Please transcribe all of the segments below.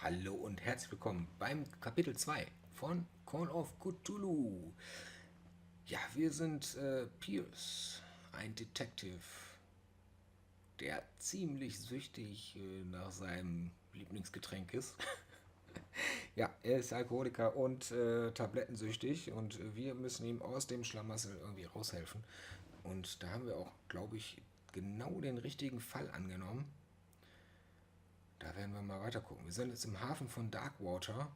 Hallo und herzlich willkommen beim Kapitel 2 von Call of Cthulhu. Ja, wir sind Pierce, ein Detektiv, der ziemlich süchtig nach seinem Lieblingsgetränk ist. Ja, er ist Alkoholiker und tablettensüchtig und wir müssen ihm aus dem Schlamassel irgendwie raushelfen. Und da haben wir auch, glaube ich, genau den richtigen Fall angenommen. Da werden wir mal weiter gucken. Wir sind jetzt im Hafen von Darkwater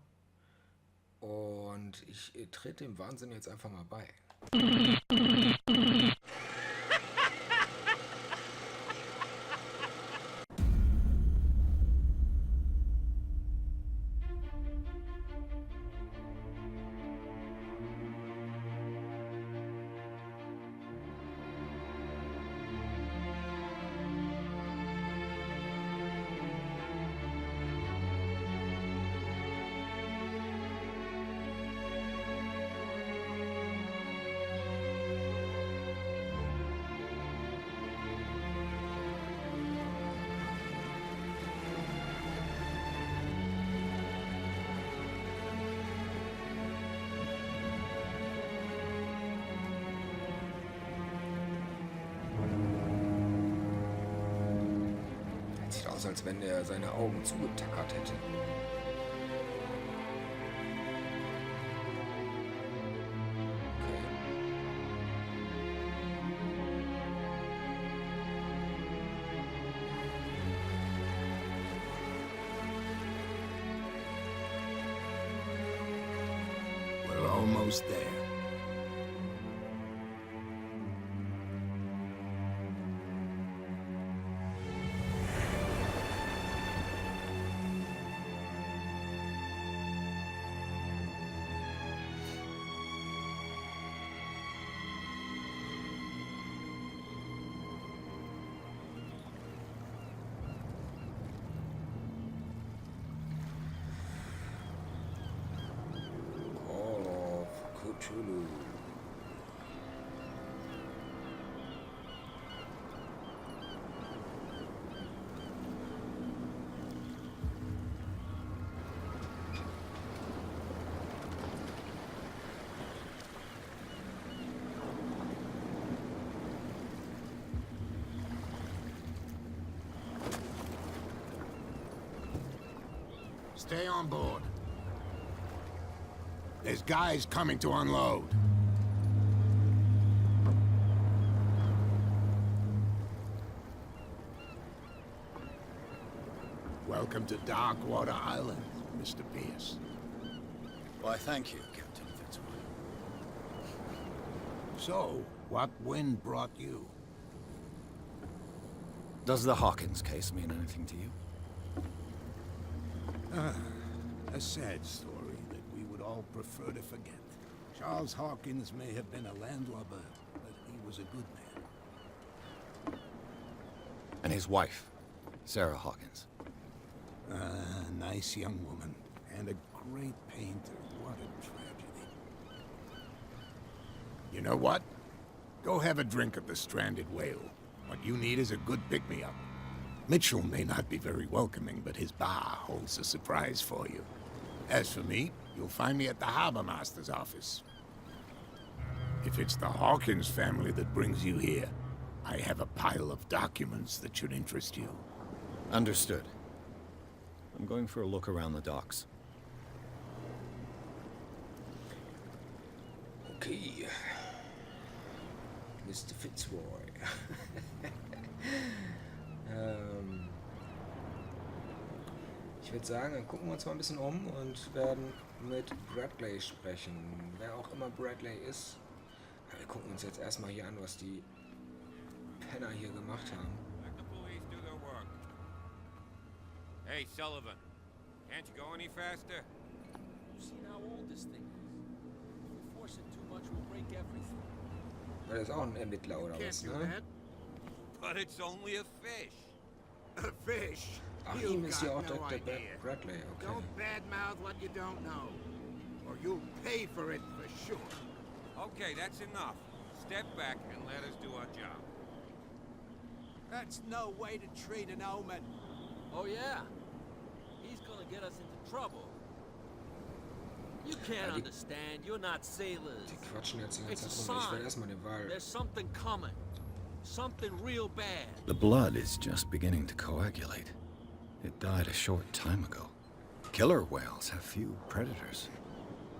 und ich trete dem Wahnsinn jetzt einfach mal bei. Sieht aus, als wenn er seine Augen zugetackert hätte. We're almost there. Call of Cthulhu. Stay on board. There's guys coming to unload. Welcome to Darkwater Island, Mr. Pierce. Why, thank you, Captain Fitzroy. So, what wind brought you? Does the Hawkins case mean anything to you? A sad story that we would all prefer to forget. Charles Hawkins may have been a landlubber, but he was a good man. And his wife, Sarah Hawkins. Nice young woman, and a great painter. What a tragedy. You know what? Go have a drink at the Stranded Whale. What you need is a good pick-me-up. Mitchell may not be very welcoming, but his bar holds a surprise for you. As for me, you'll find me at the Harbor Master's office. If it's the Hawkins family that brings you here, I have a pile of documents that should interest you. Understood. I'm going for a look around the docks. Okay. Mr. Fitzroy. Ich würde sagen, dann gucken wir uns mal ein bisschen um und werden mit Bradley sprechen. Wer auch immer Bradley ist. Aber wir gucken uns jetzt erstmal hier an, was die Penner hier gemacht haben. Let the police do their work. Hey, Sullivan. Can't you go any faster? You've seen how old this thing is. If we force it too much, we'll break everything. Weil das ist auch ein Ermittler oder Can't was, do ne? that. But it's only a fish. A fish? Ach, You've ihm ist hier auch got der no Bradley, idea. okay. Don't badmouth what you don't know, or you'll pay for it for sure. Okay, that's enough. Step back and let us do our job. That's no way to treat an omen. Oh, yeah? He's gonna to get us into trouble. You can't understand. You're not sailors. Die quatschen jetzt die ganze It's a Zeit rum. Ich will sign. erstmal den Wal. There's something coming. Something real bad. The blood is just beginning to coagulate. It died a short time ago. Killer whales have few predators.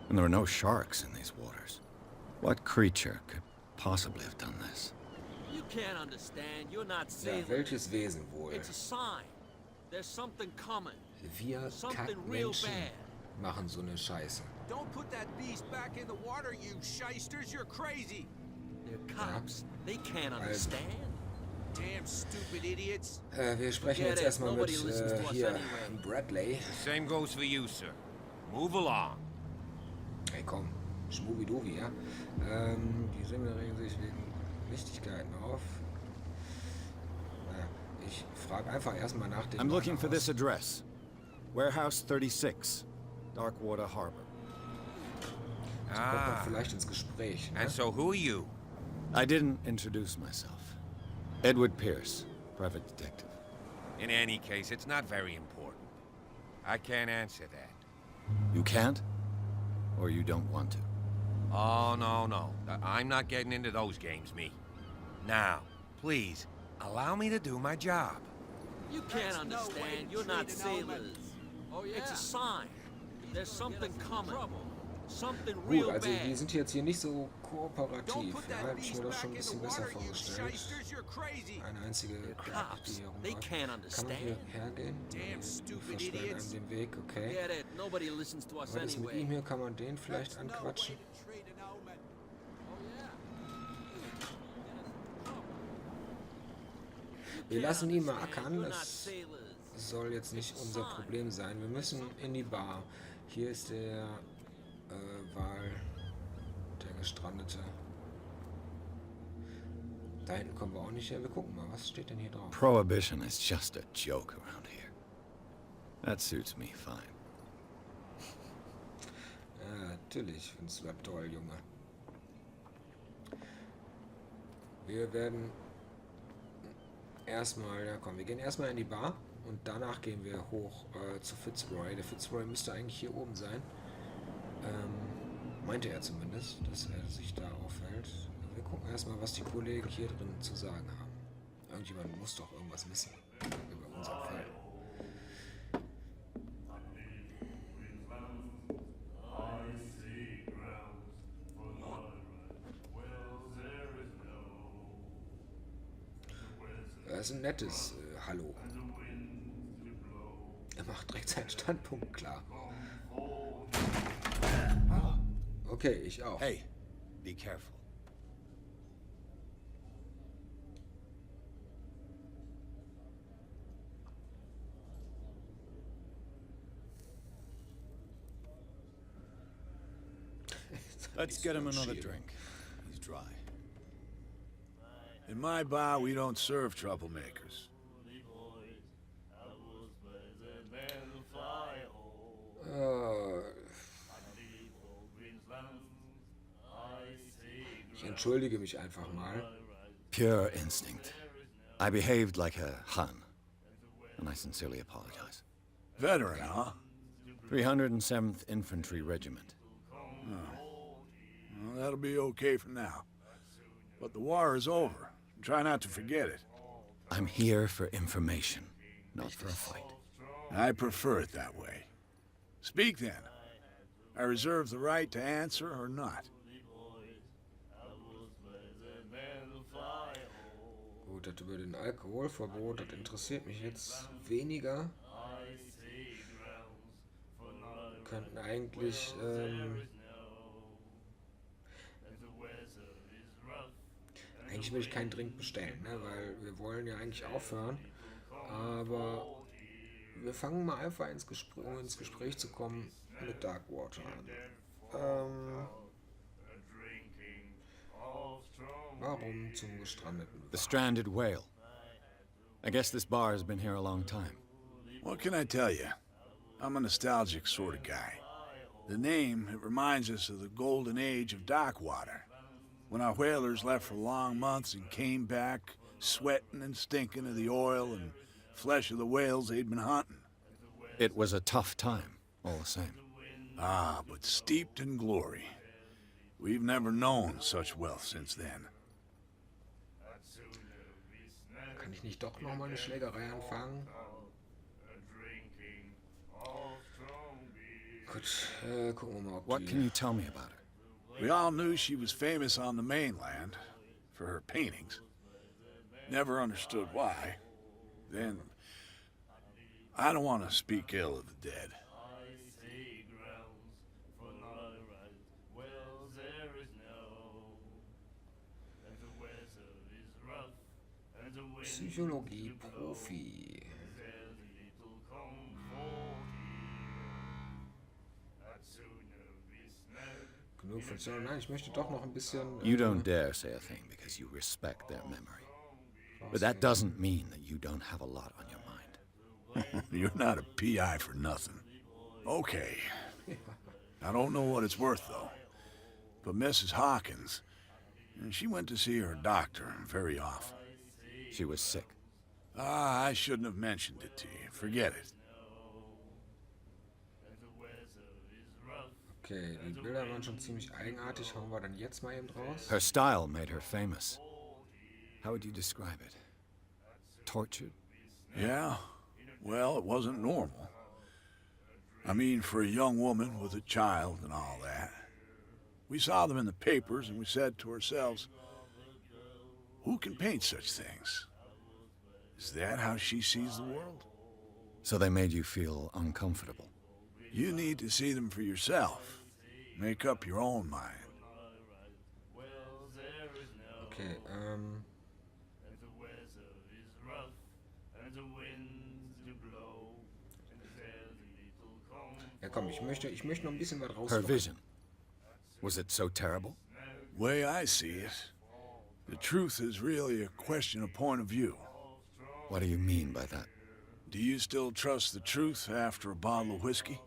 And there are no sharks in these waters. What creature could possibly have done this? You can't understand. You're not Ja, sailors. welches Wesen wohl? It's a sign. There's something coming. Wir Something real Kackmenschen bad. machen so eine Scheiße. Don't put that beast back in the water, you shysters. You're crazy. They're cops. They can't understand. Damn stupid idiots. Wir sprechen Get jetzt it. erstmal mit Nobody listens to us hier anyway. Bradley. Same goes for you, sir. Move along. Hey komm, Schmubidubi, ja? Die Dinge regen sich wegen Wichtigkeiten auf. Naja, ich frage einfach erstmal nach dem I'm looking for Haus. this address. Warehouse 36, Darkwater Harbor. Kommt man vielleicht ins Gespräch, ne? And so who are you? I didn't introduce myself. Edward Pierce, private detective. In any case, it's not very important. I can't answer that. You can't? Or you don't want to? Oh, no. I'm not getting into those games, me. Now, please, allow me to do my job. You can't That's no way understand. to You're not treat an element. sailors. Oh yeah. It's a sign. There's something coming. Something Gut, real also die bad. sind jetzt hier nicht so Don't kooperativ. put Ja, that hab ich beast mir das schon back ein in the bisschen besser water, you vorgestellt. shysters. You're crazy. Eine einzige Crack, die Cops, hier they rumläuft. can't Kann man understand. hierher gehen? Damn Die stupid versperren idiots. einem den Weg, okay. Get it. Nobody listens to us Was ist mit anyway. ihm hier? Kann man den vielleicht That's no way anquatschen? to treat an element. Wir lassen ihn mal ackern, You're not das sailors. soll jetzt nicht unser Problem sein. Wir müssen in die Bar. Hier ist der Wal, der Gestrandete. Da hinten kommen wir auch nicht her. Wir gucken mal, was steht denn hier drauf? Prohibition is just a joke around here. That suits me fine. Ja, natürlich, findest du das toll, Junge. Wir werden erstmal, ja komm, wir gehen erstmal in die Bar und danach gehen wir hoch zu Fitzroy. Der Fitzroy müsste eigentlich hier oben sein. Meinte er zumindest, dass er sich da aufhält. Wir gucken erstmal, was die Kollegen hier drin zu sagen haben. Irgendjemand muss doch irgendwas wissen über unseren Fall. Das ist ein nettes Hallo. Er macht direkt seinen Standpunkt klar. Okay, ich auch. Hey, be careful. Let's get him another drink. He's dry. In my bar, we don't serve troublemakers. Ich entschuldige mich einfach mal. Pure instinct. I behaved like a Hun, and I sincerely apologize. Veteran, huh? 307th Infantry Regiment. Well, that'll be okay for now. But the war is over. Try not to forget it. I'm here for information, not for a fight. I prefer it that way. Speak then. I reserve the right to answer or not. Gut, das über den Alkoholverbot, das interessiert mich jetzt weniger. Wir könnten eigentlich, eigentlich will ich keinen Drink bestellen, ne? Weil wir wollen ja eigentlich aufhören. Aber wir fangen mal einfach ins Gespräch zu kommen mit Darkwater an. Warum zum gestrandeten The stranded whale. I guess this bar has been here a long time. What can I tell you? I'm a nostalgic sort of guy. The name, it reminds us of the golden age of Darkwater, when our whalers left for long months and came back sweating and stinking of the oil and flesh of the whales they'd been hunting. It was a tough time, all the same. Ah, but steeped in glory. We've never known such wealth since then. Kann ich nicht doch noch mal eine Schlägerei anfangen? Gut, gucken wir mal, ob What can die... you tell me about her? We all knew she was famous on the mainland for her paintings. Never understood why. Then, I don't want to speak ill of the dead. Psychologie-Profi. Genug von Sarah. Nein, ich möchte doch noch ein bisschen... You don't dare say a thing because you respect their memory. But that doesn't mean that you don't have a lot on your mind. You're not a PI for nothing. Okay. I don't know what it's worth, though. But Mrs. Hawkins, she went to see her doctor very often. She was sick. Ah, I shouldn't have mentioned it to you. Forget it. Okay, die Bilder waren schon ziemlich eigenartig. Hauen wir dann jetzt mal eben raus. Her style made her famous. How would you describe it? Tortured? Yeah? Well, it wasn't normal. I mean, for a young woman with a child and all that. We saw them in the papers and we said to ourselves, who can paint such things? Is that how she sees the world? So they made you feel uncomfortable. You need to see them for yourself. Make up your own mind. Okay, ja komm, ich möchte noch ein bisschen was Her rauslocken. vision. Was it so terrible? Way I see it, the truth is really a question of point of view. What do you mean by that? Do you still trust the truth after a bottle of whiskey?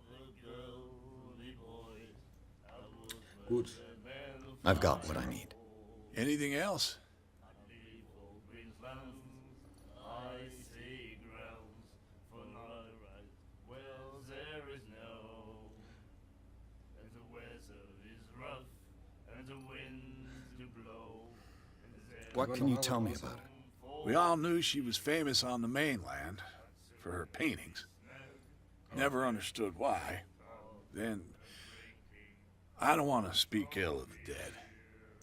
Gut. I've got what I need. Anything else? What can you tell me about her? We all knew she was famous on the mainland for her paintings. Never understood why. Then, I don't want to speak ill of the dead.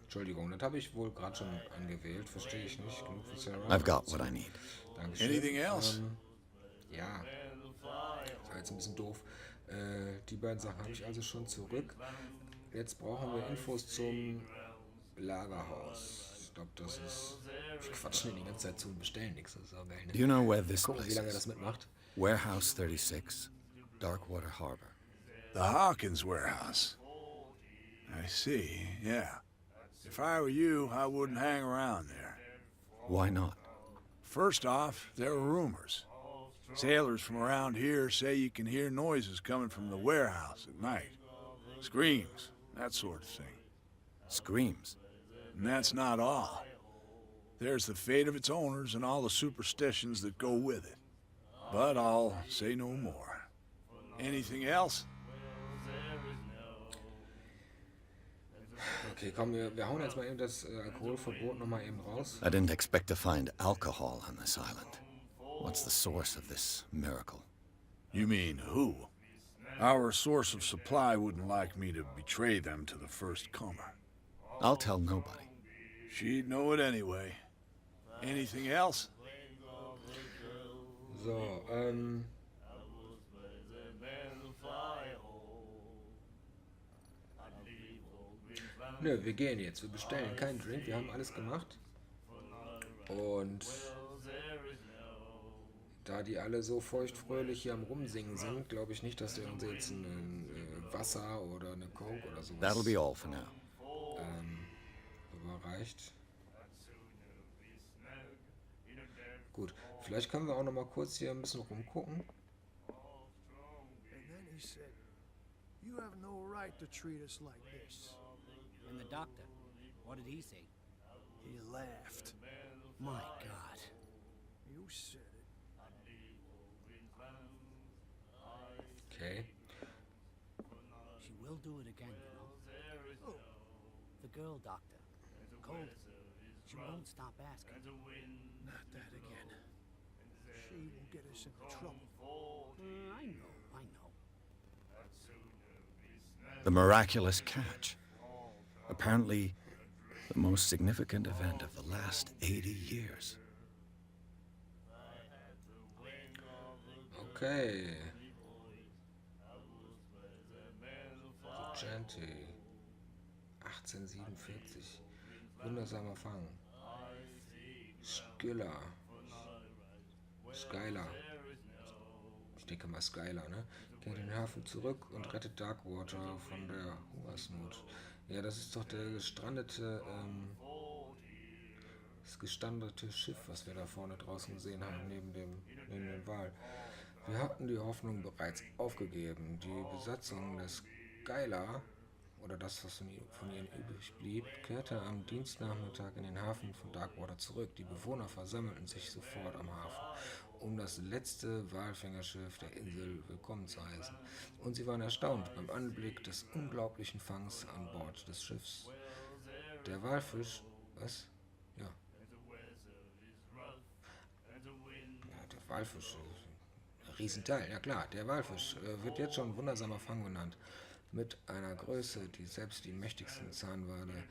Entschuldigung, das habe ich wohl gerade schon angewählt. Verstehe ich nicht. Genug für Sarah. I've got what I need. Dankeschön. Anything else? Ja. Das war jetzt ein bisschen doof. Die beiden Sachen habe ich also schon zurück. Jetzt brauchen wir Infos zum Lagerhaus. Ich glaube, das ist... Wir quatschen hier die ganze Zeit zu und bestellen nichts. Das ist auch geil, ne? Do you know where this Gucken, wie place lange das is? mitmacht. Warehouse 36, Darkwater Harbor. The Hawkins warehouse. I see, yeah. If I were you, I wouldn't hang around there. Why not? First off, there are rumors. Sailors from around here say you can hear noises coming from the warehouse at night. Screams, that sort of thing. Screams. And that's not all. There's the fate of its owners and all the superstitions that go with it. But I'll say no more. Anything else? Okay, komm, wir hauen jetzt mal eben das Alkoholverbot nochmal eben raus. I didn't expect to find alcohol on this island. What's the source of this miracle? You mean who? Our source of supply wouldn't like me to betray them to the first comer. I'll tell nobody. She'd know it anyway. Anything else? So, Nö, wir gehen jetzt. Wir bestellen keinen Drink. Wir haben alles gemacht. Und da die alle so feuchtfröhlich hier am Rumsingen sind, glaube ich nicht, dass der uns jetzt ein Wasser oder eine Coke oder sowas That'll be all for now. überreicht. Gut, vielleicht können wir auch noch mal kurz hier ein bisschen rumgucken. And then he said, "You have no right to treat us like this." And the doctor, what did he say? He laughed. My God. You said it. do it again, you know? Oh, the girl doctor. Cold. She won't stop asking. Not that again. She will get us into trouble. I know. The miraculous catch. Apparently, the most significant event of the last 80 years. Okay. Gente. 1847. Wundersamer Fang. Skylar. Ich denke mal Skylar, ne? Kehrt den Hafen zurück und rettet Darkwater von der Hungersnot. Ja, das ist doch der das gestrandete Schiff, was wir da vorne draußen gesehen haben, neben dem Wal. Wir hatten die Hoffnung bereits aufgegeben. Die Besatzung des Skylar, oder das, was von ihnen übrig blieb, kehrte am Dienstnachmittag in den Hafen von Darkwater zurück. Die Bewohner versammelten sich sofort am Hafen, um das letzte Walfängerschiff der Insel willkommen zu heißen. Und sie waren erstaunt beim Anblick des unglaublichen Fangs an Bord des Schiffs. Der Walfisch... Was? Ja. Der Walfisch... Riesenteil, ja klar. Der Walfisch wird jetzt schon wundersamer Fang genannt. Mit einer Größe, die selbst die mächtigsten Zahnwale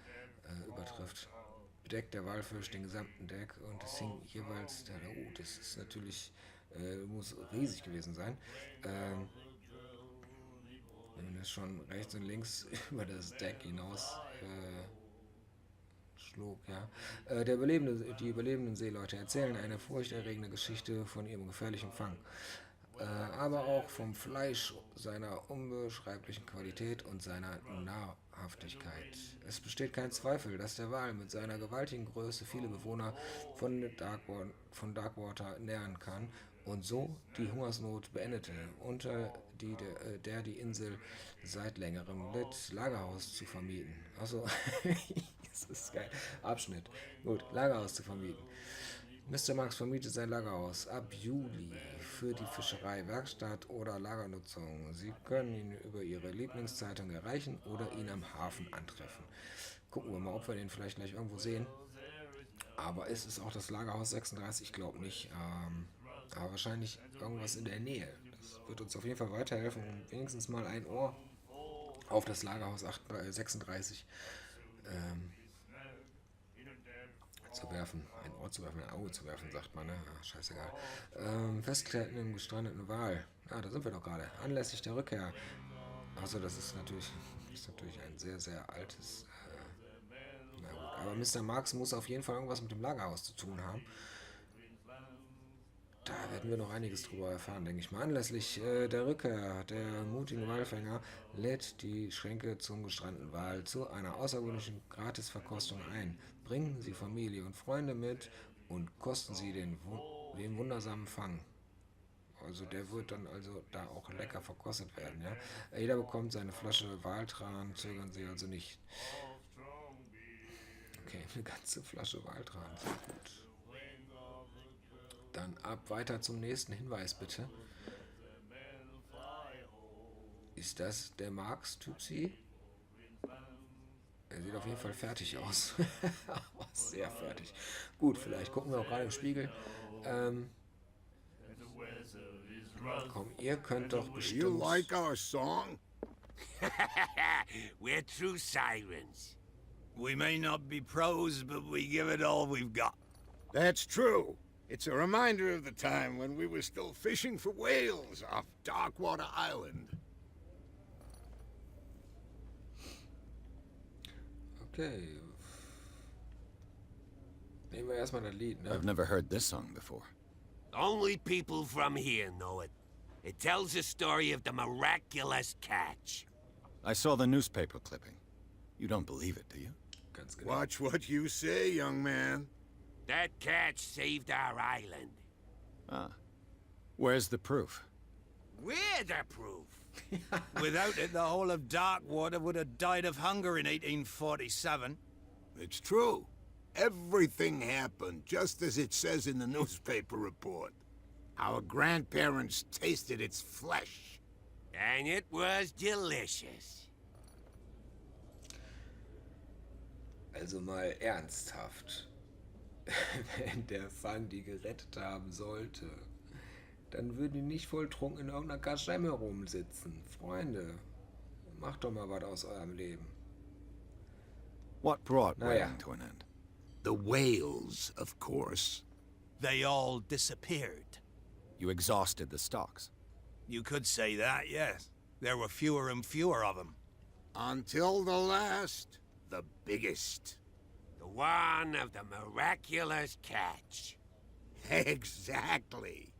übertrifft. Bedeckt der Walfisch den gesamten Deck und es hing jeweils, das ist natürlich, muss riesig gewesen sein. Wenn es schon rechts und links über das Deck hinaus schlug, ja. Die überlebenden Seeleute erzählen eine furchterregende Geschichte von ihrem gefährlichen Fang. Aber auch vom Fleisch, seiner unbeschreiblichen Qualität und seiner Nahrhaftigkeit. Es besteht kein Zweifel, dass der Wal mit seiner gewaltigen Größe viele Bewohner von Darkwater nähren kann und so die Hungersnot beendete, unter der die Insel seit längerem litt, Lagerhaus zu vermieten. Achso, das ist geil. Abschnitt. Gut, Lagerhaus zu vermieten. Mr. Marx vermietet sein Lagerhaus ab Juli für die Fischerei, Werkstatt oder Lagernutzung. Sie können ihn über Ihre Lieblingszeitung erreichen oder ihn am Hafen antreffen. Gucken wir mal, ob wir den vielleicht gleich irgendwo sehen. Aber ist es auch das Lagerhaus 36? Ich glaube nicht. Aber wahrscheinlich irgendwas in der Nähe. Das wird uns auf jeden Fall weiterhelfen, um wenigstens mal ein Ohr auf das Lagerhaus 36 zu werfen. Ein Ohr zu werfen, ein Auge zu werfen, sagt man, ne? Ach, scheißegal. Festkletten im gestrandeten Wal. Ah, da sind wir doch gerade. Anlässlich der Rückkehr. Also das ist natürlich ein sehr, sehr altes... na gut. Aber Mr. Marx muss auf jeden Fall irgendwas mit dem Lagerhaus zu tun haben. Da werden wir noch einiges drüber erfahren, denke ich mal. Anlässlich der Rückkehr der mutigen Walfänger lädt die Schränke zum gestrandeten Wal zu einer außergewöhnlichen Gratisverkostung ein. Bringen Sie Familie und Freunde mit und kosten Sie den wundersamen Fang. Also der wird dann also da auch lecker verkostet werden, ja. Jeder bekommt seine Flasche Waltran, zögern Sie also nicht. Okay, eine ganze Flasche Waltran, sehr gut. Dann weiter zum nächsten Hinweis, bitte. Ist das der Marx-Typ-Sie? Er sieht auf jeden Fall fertig aus. Sehr fertig. Gut, vielleicht gucken wir auch gerade im Spiegel. Komm, ihr könnt doch bestimmt... You like our song? We're true sirens. We may not be pros, but we give it all we've got. That's true. It's a reminder of the time when we were still fishing for whales off Darkwater Island. Okay. Nehmen wir erstmal das Lied, ne? I've never heard this song before. Only people from here know it. It tells the story of the miraculous catch. I saw the newspaper clipping. You don't believe it, do you? Ganz genau. Watch what you say, young man. That catch saved our island. Ah. Where's the proof? We're the proof. Without it, the whole of Darkwater would have died of hunger in 1847. It's true. Everything happened just as it says in the newspaper report. Our grandparents tasted its flesh. And it was delicious. Also mal ernsthaft. Wenn der Fang die gerettet haben sollte, dann würden die nicht volltrunken in irgendeiner Kaschemme rumsitzen. Freunde, macht doch mal was aus eurem Leben. What brought Naja. whaling to an end? The whales, of course. They all disappeared. You exhausted the stocks. You could say that, yes. There were fewer and fewer of them. Until the last, the biggest. The one of the miraculous catch. Exactly.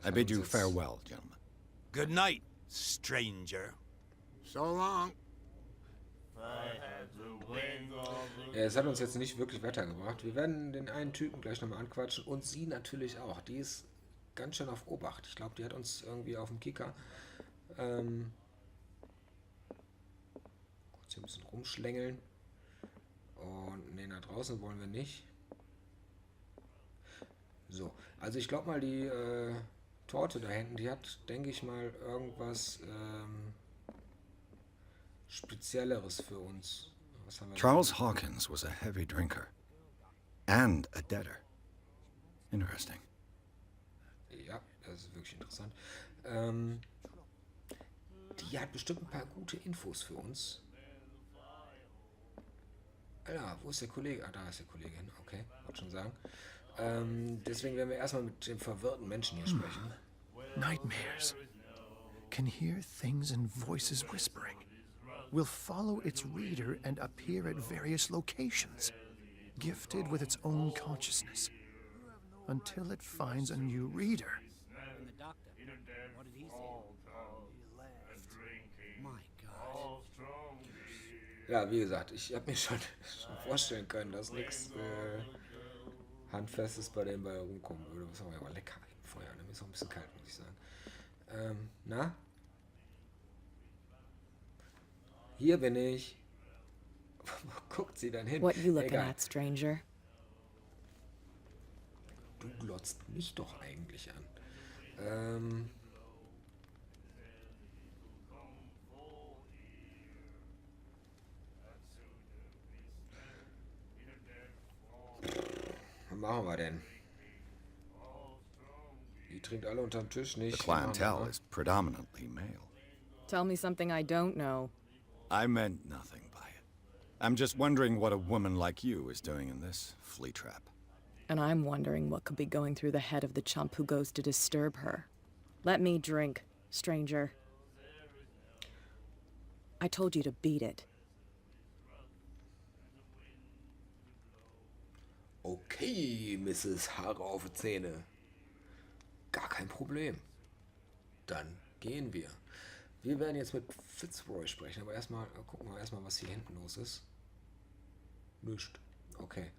I bid you farewell, gentlemen. Good night, stranger. So long. Ja, es hat uns jetzt nicht wirklich weitergebracht. Wir werden den einen Typen gleich nochmal anquatschen und sie natürlich auch. Die ist ganz schön auf Obacht. Ich glaube, die hat uns irgendwie auf dem Kicker. Kurz hier ein bisschen rumschlängeln. Und ne, nach draußen wollen wir nicht. So, also ich glaube mal, die Torte da hinten, die hat, denke ich mal, irgendwas Spezielleres für uns. Was haben wir Charles da? Hawkins was a heavy drinker. And a debtor. Interesting. Ja, das ist wirklich interessant. Die hat bestimmt ein paar gute Infos für uns. Alter, wo ist der Kollege? Ah, da ist der Kollege hin. Okay, wollte schon sagen. Deswegen werden wir erstmal mit dem verwirrten Menschen hier sprechen. Nightmares. Can hear things and voices whispering. Will follow its reader and appear at various locations, gifted with its own consciousness, until it finds a new reader. And the doctor, what did he say? He laughed. My God. Ja, wie gesagt, ich habe mir schon vorstellen können, dass nichts Handfestes bei dem bei rumkommen würde. Was haben wir aber lecker im Feuer. Mir ist auch ein bisschen kalt, muss ich sagen. Na? Hier bin ich. Wo guckt sie denn hin? What you looking Egal. at, stranger? Du glotzt mich doch eigentlich an. Was machen wir denn? Die trinkt alle unterm Tisch nicht. The clientele is predominantly male. Tell me something I don't know. I meant nothing by it. I'm just wondering what a woman like you is doing in this flea trap. And I'm wondering what could be going through the head of the chump who goes to disturb her. Let me drink, stranger. I told you to beat it. Okay, Mrs. Haare auf die Zähne. Gar kein Problem. Dann gehen wir. Wir werden jetzt mit Fitzroy sprechen, aber erstmal gucken wir erstmal, was hier hinten los ist. Nischt. Okay.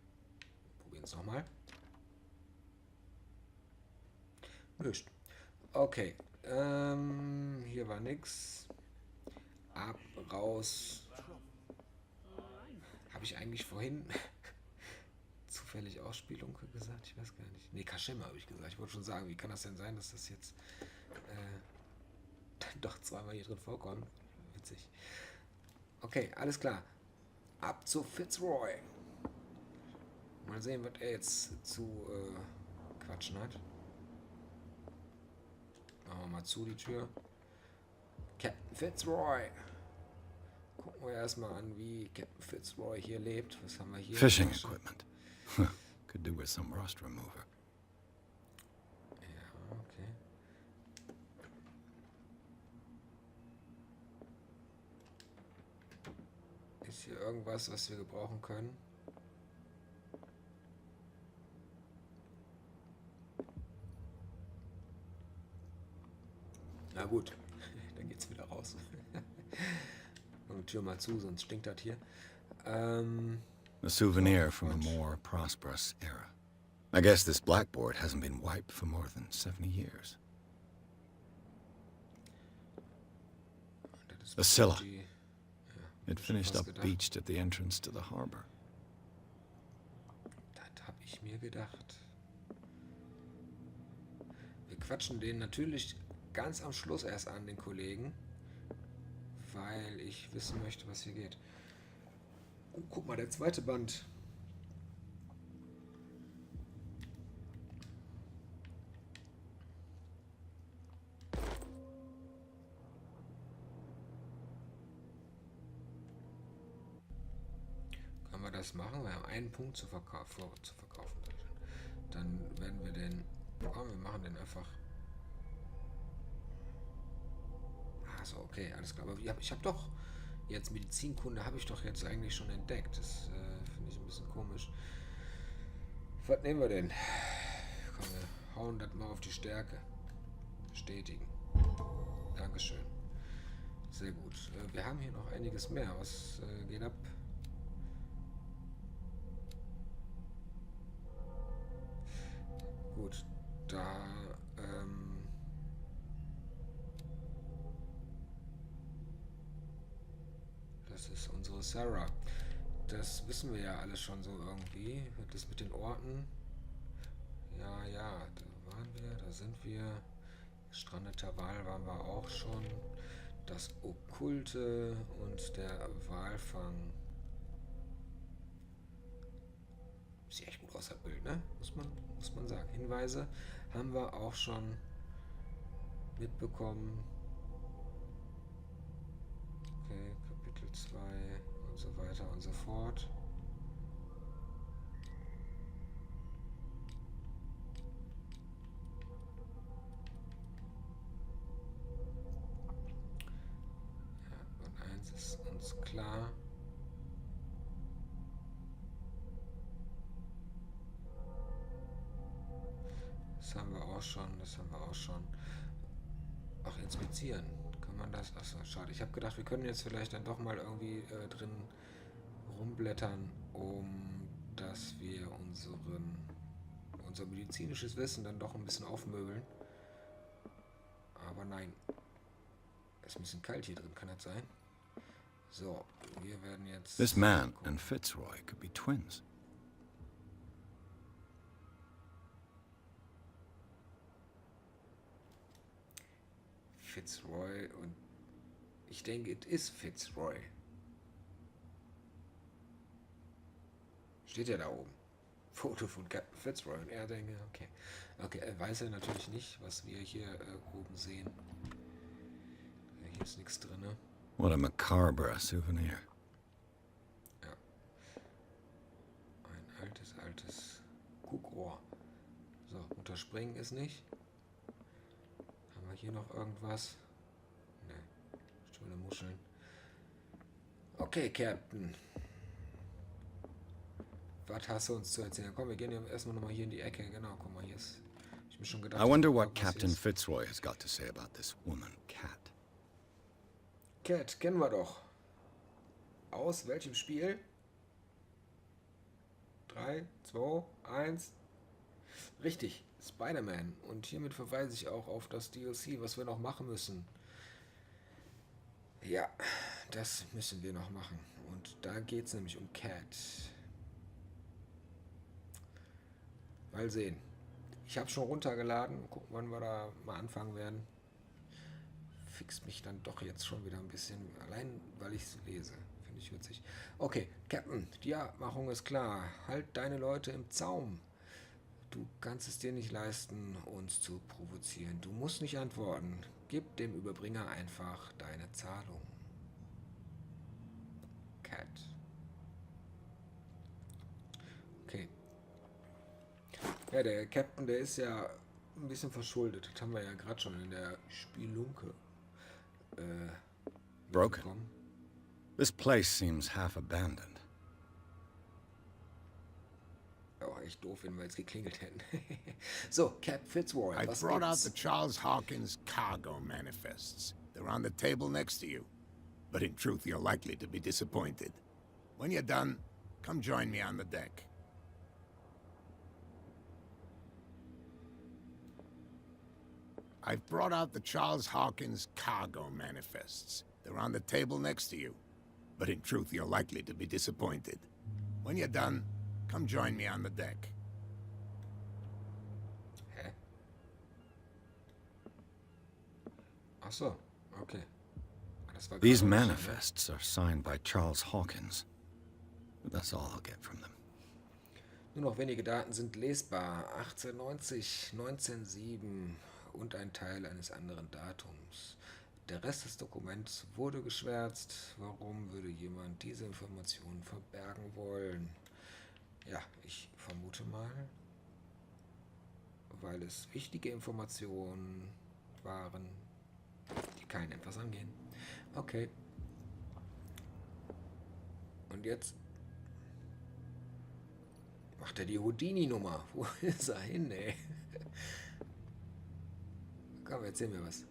Probieren es nochmal. Nischt. Okay. Hier war nix. Ab, raus. Habe ich eigentlich vorhin zufällig Ausspielung gesagt? Ich weiß gar nicht. Nee, Kaschemme habe ich gesagt. Ich wollte schon sagen, wie kann das denn sein, dass das jetzt dann doch zweimal hier drin vorkommt? Witzig. Okay, alles klar. Ab zu Fitzroy. Mal sehen, was er jetzt zu quatschen hat. Machen wir mal zu die Tür. Captain Fitzroy. Gucken wir erstmal an, wie Captain Fitzroy hier lebt. Was haben wir hier? Fishing equipment. Could do with some rust remover. Ja, okay. Ist hier irgendwas, was wir gebrauchen können? Na gut, dann geht's wieder raus. Machen die Tür mal zu, sonst stinkt das hier. A souvenir from a more prosperous era. I guess this blackboard hasn't been wiped for more than 70 years. Das ist A Scylla. die- It finished fast up gedacht. beached at the entrance to the harbor. Das habe ich mir gedacht. Wir quatschen den natürlich ganz am Schluss erst an, den Kollegen. weil ich wissen möchte, was hier geht. Oh, guck mal, der zweite Band. Können wir das machen? Wir haben einen Punkt zu verkaufen. Dann werden wir den... Oh, wir machen den einfach... Achso, okay, alles klar. Aber ich habe doch... Jetzt Medizinkunde habe ich doch jetzt eigentlich schon entdeckt. Das finde ich ein bisschen komisch. Was nehmen wir denn? Komm, wir hauen das mal auf die Stärke. Bestätigen. Dankeschön. Sehr gut. Wir haben hier noch einiges mehr. Was geht ab? Gut, da das ist unsere Sarah. Das wissen wir ja alles schon so irgendwie. Das mit den Orten. Ja, da waren wir, da sind wir. Strandeter Wal waren wir auch schon. Das Okkulte und der Walfang. Sieht echt gut aus, das Bild, ne? Muss man sagen. Hinweise haben wir auch schon mitbekommen. Okay, Kapitel 2 und so weiter und so fort. Ja, und eins ist uns klar. Das haben wir auch schon. Ach, inspizieren. Kann man das? Achso, schade. Ich habe gedacht, wir können jetzt vielleicht dann doch mal irgendwie drin rumblättern, um dass wir unser medizinisches Wissen dann doch ein bisschen aufmöbeln. Aber nein. Es ist ein bisschen kalt hier drin, kann das sein? So, wir werden jetzt... This man and Fitzroy could be twins. Fitzroy und ich denke, es ist Fitzroy. Steht ja da oben. Foto von Captain Fitzroy und er denke, okay. Okay, er weiß ja natürlich nicht, was wir hier oben sehen. Hier ist nichts drin. What a macabre souvenir. Ja. Ein altes Guckrohr. So, unterspringen ist nicht. Haben wir hier noch irgendwas? Ne. Schöne Muscheln. Okay, Captain. Was hast du uns zu erzählen? Komm, wir gehen erstmal nochmal hier in die Ecke. Genau, guck mal, hier ist... Ich mir schon gedacht, I wonder what Captain Fitzroy has got to say about this woman, Cat. Cat, kennen wir doch. Aus welchem Spiel? 3, 2, 1. Richtig, Spider-Man. Und hiermit verweise ich auch auf das DLC, was wir noch machen müssen. Ja, das müssen wir noch machen. Und da geht es nämlich um Cat. Mal sehen. Ich habe schon runtergeladen. Gucken, wann wir da mal anfangen werden. Fixt mich dann doch jetzt schon wieder ein bisschen. Allein, weil ich es lese. Finde ich witzig. Okay, Captain, die Abmachung ist klar. Halt deine Leute im Zaum. Du kannst es dir nicht leisten, uns zu provozieren. Du musst nicht antworten. Gib dem Überbringer einfach deine Zahlung. Cat. Okay. Ja, der Captain, der ist ja ein bisschen verschuldet. Das haben wir ja gerade schon in der Spielunke Broken. bekommen. This place seems half abandoned. Oh, echt doof, wenn wir jetzt geklingelt hätten. So, Cap Fitzroy, I was brought out gibt's? the Charles Hawkins cargo manifests. They're on the table next to you. But in truth, you're likely to be disappointed. When you're done, come join me on the deck. I've brought out the Charles Hawkins cargo manifests. They're on the table next to you. But in truth, you're likely to be disappointed. When you're done, come join me on the deck. Hä? Ach so, okay. Alles Das war These gerade manifests are signed by Charles Hawkins. But that's all I'll get from them. Nur noch wenige Daten sind lesbar. 1890, 1907 und ein Teil eines anderen Datums. Der Rest des Dokuments wurde geschwärzt. Warum würde jemand diese Informationen verbergen wollen? Ja, ich vermute mal, weil es wichtige Informationen waren, die keinen etwas angehen. Okay. Und jetzt macht er die Houdini-Nummer. Wo ist er hin, ey? Komm, erzähl mir was.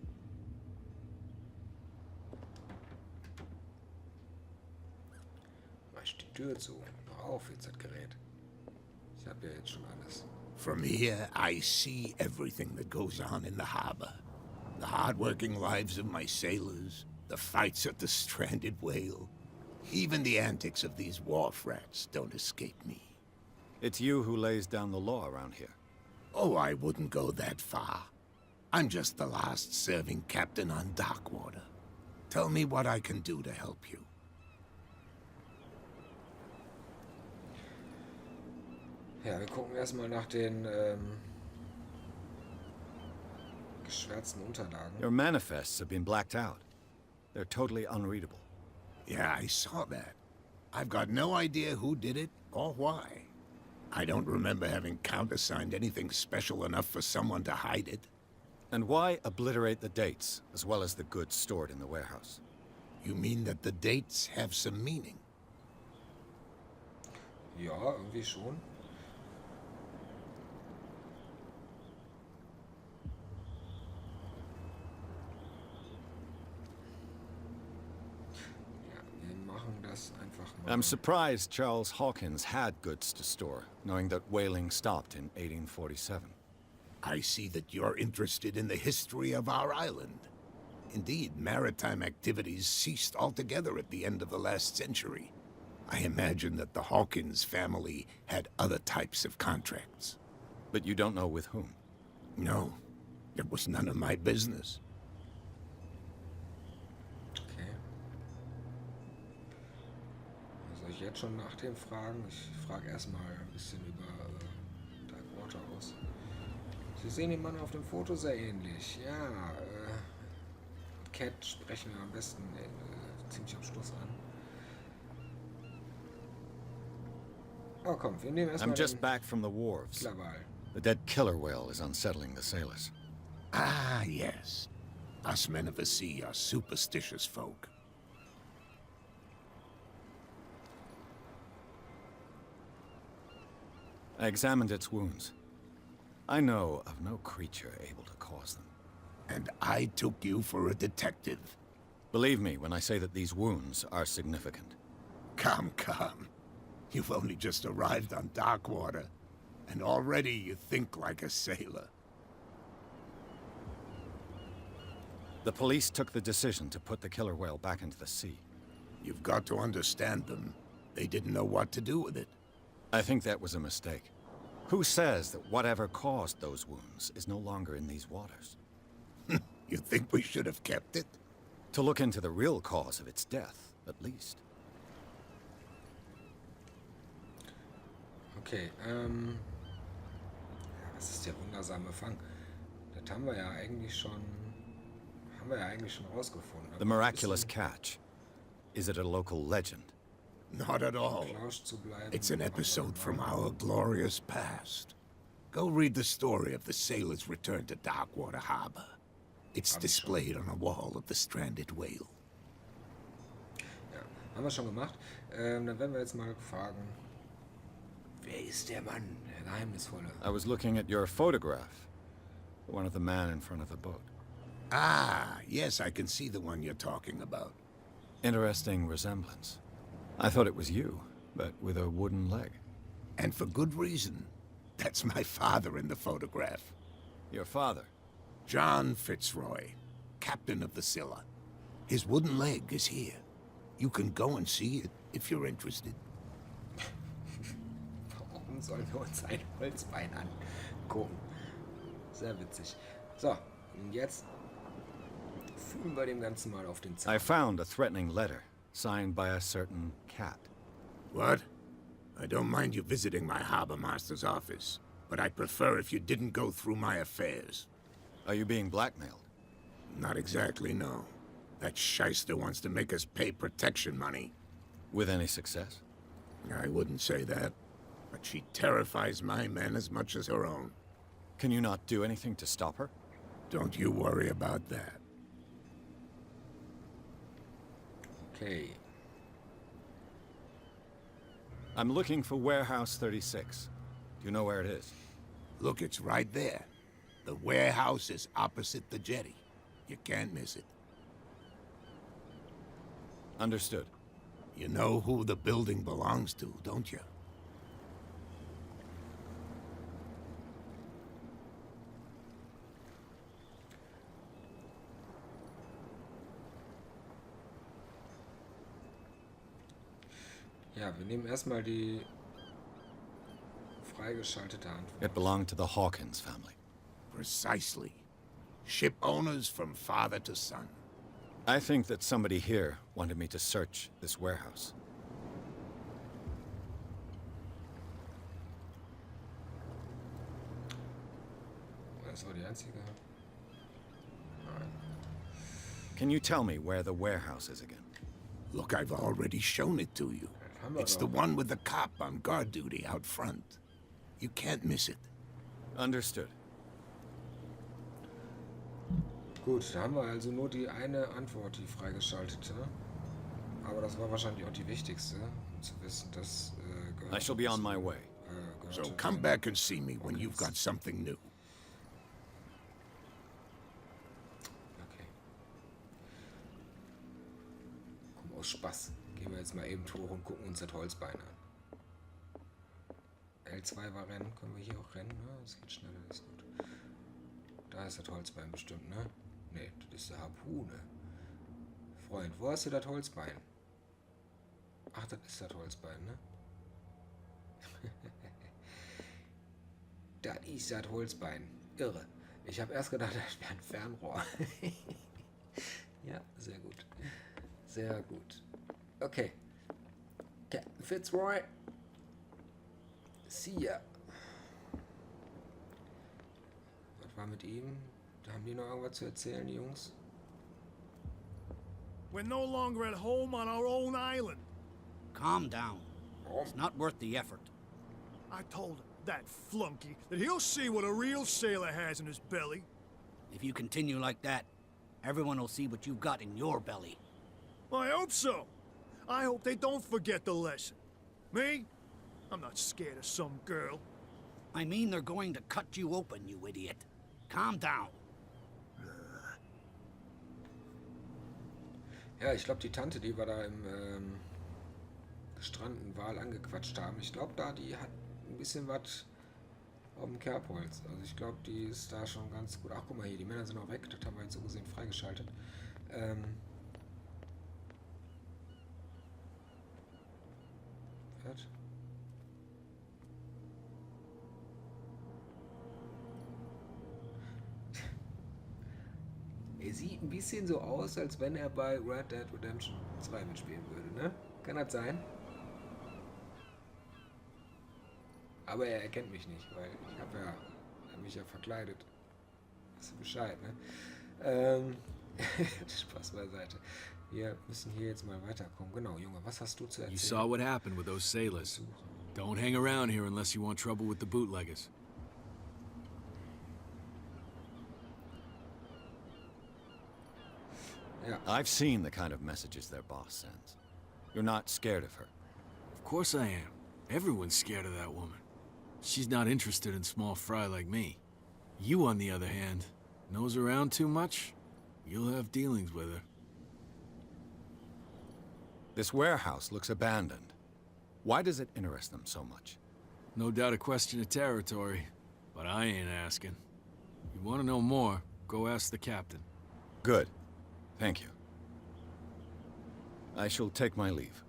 Mach die Tür zu. Mach auf jetzt das Gerät. Ich hab ja jetzt schon alles. From here, I see everything that goes on in the harbor. The hard-working lives of my sailors, the fights at the stranded whale. Even the antics of these wharf rats don't escape me. It's you who lays down the law around here. Oh, I wouldn't go that far. I'm just the last serving captain on Darkwater. Tell me what I can do to help you. Ja, wir gucken erstmal nach den geschwärzten Unterlagen. Your manifests have been blacked out. They're totally unreadable. Yeah, I saw that. I've got no idea who did it or why. I don't remember having countersigned anything special enough for someone to hide it. And why obliterate the dates, as well as the goods stored in the warehouse? You mean that the dates have some meaning? Ja, irgendwie schon. I'm surprised Charles Hawkins had goods to store, knowing that whaling stopped in 1847. I see that you're interested in the history of our island. Indeed, maritime activities ceased altogether at the end of the last century. I imagine that the Hawkins family had other types of contracts. But you don't know with whom? No, it was none of my business. Soll ich jetzt schon nach dem fragen? Ich frage erstmal ein bisschen über Darkwater aus. Sie sehen den Mann auf dem Foto sehr ähnlich. Ja, Cat sprechen wir am besten ziemlich am Schluss an. Oh komm, wir nehmen erstmal I'm just back from the wharves. Klarwahl. The dead killer whale is unsettling the sailors. Ah, yes. Us men of the sea are superstitious folk. I examined its wounds. I know of no creature able to cause them. And I took you for a detective. Believe me when I say that these wounds are significant. Come, come. You've only just arrived on Darkwater, and already you think like a sailor. The police took the decision to put the killer whale back into the sea. You've got to understand them. They didn't know what to do with it. I think that was a mistake. Who says that whatever caused those wounds is no longer in these waters? You think we should have kept it? To look into the real cause of its death, at least. Okay, was ist der wundersame Fang? Das haben wir ja eigentlich schon rausgefunden. The miraculous catch. Is it a local legend? Not at all. It's an episode from our glorious past. Go read the story of the sailor's return to Darkwater Harbor. It's displayed on a wall of the stranded whale. Ja, haben wir schon gemacht. Dann werden wir jetzt mal fragen, wer ist der Mann, der Geheimnisvolle? I was looking at your photograph. The one of the man in front of the boat. Ah, yes, I can see the one you're talking about. Interesting resemblance. I thought it was you, but with a wooden leg. And for good reason. That's my father in the photograph. Your father? John Fitzroy, captain of the Scylla. His wooden leg is here. You can go and see it if you're interested. Warum sollen wir uns ein Holzbein angucken? Sehr witzig. So, und jetzt Fühlen wir dem Ganzen mal auf den Zahn. I found a threatening letter, signed by a certain cat. What? I don't mind you visiting my harbor master's office, but I'd prefer if you didn't go through my affairs. Are you being blackmailed? Not exactly, no. That shyster wants to make us pay protection money. With any success? I wouldn't say that, but she terrifies my men as much as her own. Can you not do anything to stop her? Don't you worry about that. Okay. I'm looking for Warehouse 36. Do you know where it is? Look, it's right there. The warehouse is opposite the jetty. You can't miss it. Understood. You know who the building belongs to, don't you? Ja, wir nehmen erstmal die freigeschaltete Antwort. It belonged to the Hawkins family. Precisely. Ship owners from father to son. I think that somebody here wanted me to search this warehouse. Das war die einzige. Nein. Can you tell me where the warehouse is again? Look, I've already shown it to you. It's the one with the cop on guard duty out front. You can't miss it. Understood. Gut, da haben wir also nur die eine Antwort, die freigeschaltete. Aber das war wahrscheinlich auch die wichtigste, um zu wissen, dass I shall be on my way. So come back and see me when you've got something new. Okay. Komm, aus Spaß. Gehen wir jetzt mal eben hoch und gucken uns das Holzbein an. L2 war Rennen. Können wir hier auch rennen? Ne? Das geht schneller, das ist gut. Da ist das Holzbein bestimmt, ne? Ne, das ist der Harpune. Freund, wo hast du das Holzbein? Ach, das ist das Holzbein, ne? Das ist das Holzbein. Irre. Ich habe erst gedacht, das wäre ein Fernrohr. Ja, sehr gut. Sehr gut. Okay. Captain Fitzroy. See ya. Was war mit ihm? Da haben die noch irgendwas zu erzählen, die Jungs? We're no longer at home on our own island. Calm down. It's not worth the effort. I told him, that flunky, that he'll see what a real sailor has in his belly. If you continue like that, everyone will see what you've got in your belly. I hope so. I hope they don't forget the lesson. Me? I'm not scared of some girl. I mean they're going to cut you open, you idiot. Calm down. Ja, ich glaube, die Tante, die wir da im gestrandeten Wal angequatscht haben, ich glaube, die hat ein bisschen was auf dem Kerbholz. Also ich glaube, die ist da schon ganz gut. Ach, guck mal hier, die Männer sind auch weg. Das haben wir jetzt so gesehen freigeschaltet. Was? Er sieht ein bisschen so aus, als wenn er bei Red Dead Redemption 2 mitspielen würde, ne? Kann das sein? Aber er erkennt mich nicht, weil ich habe mich ja verkleidet. Weißt du Bescheid, ne? Spaß beiseite. Wir müssen hier jetzt mal weiterkommen. Genau, Junge, was hast du zu erzählen? You saw what happened with those sailors. Don't hang around here unless you want trouble with the bootleggers. Yeah. I've seen the kind of messages their boss sends. You're not scared of her. Of course I am. Everyone's scared of that woman. She's not interested in small fry like me. You, on the other hand, nose around too much, you'll have dealings with her. This warehouse looks abandoned. Why does it interest them so much? No doubt a question of territory, but I ain't asking. You want to know more, go ask the captain. Good. Thank you. I shall take my leave.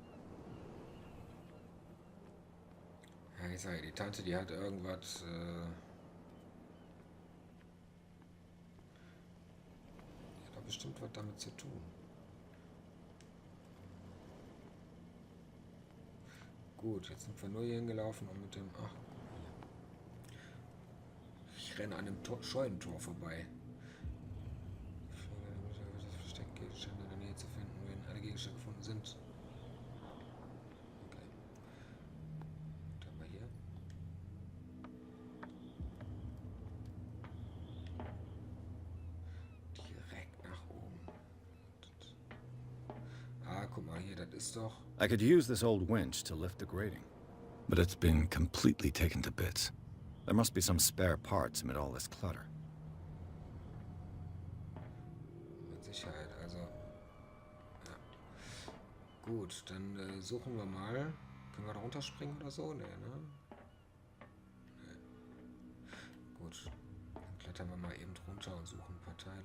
Ja, ich sage, die Tante, die hat irgendwas, hat bestimmt was damit zu tun. Gut, jetzt sind wir nur hier hingelaufen und mit dem... Ach, ich renne an einem Scheunentor vorbei. Das versteckte Gegenstände in der Nähe zu finden, wenn alle Gegenstände gefunden sind. Okay. Dann mal hier. Direkt nach oben. Ah, guck mal hier, das ist doch... I could use this old winch to lift the grating, but it's been completely taken to bits. There must be some spare parts amid all this clutter. Mit Sicherheit, also... Ja. Gut, dann suchen wir mal. Können wir da runterspringen oder so? Nee, ne? Nee. Gut. Dann klettern wir mal eben runter und suchen ein paar Teile.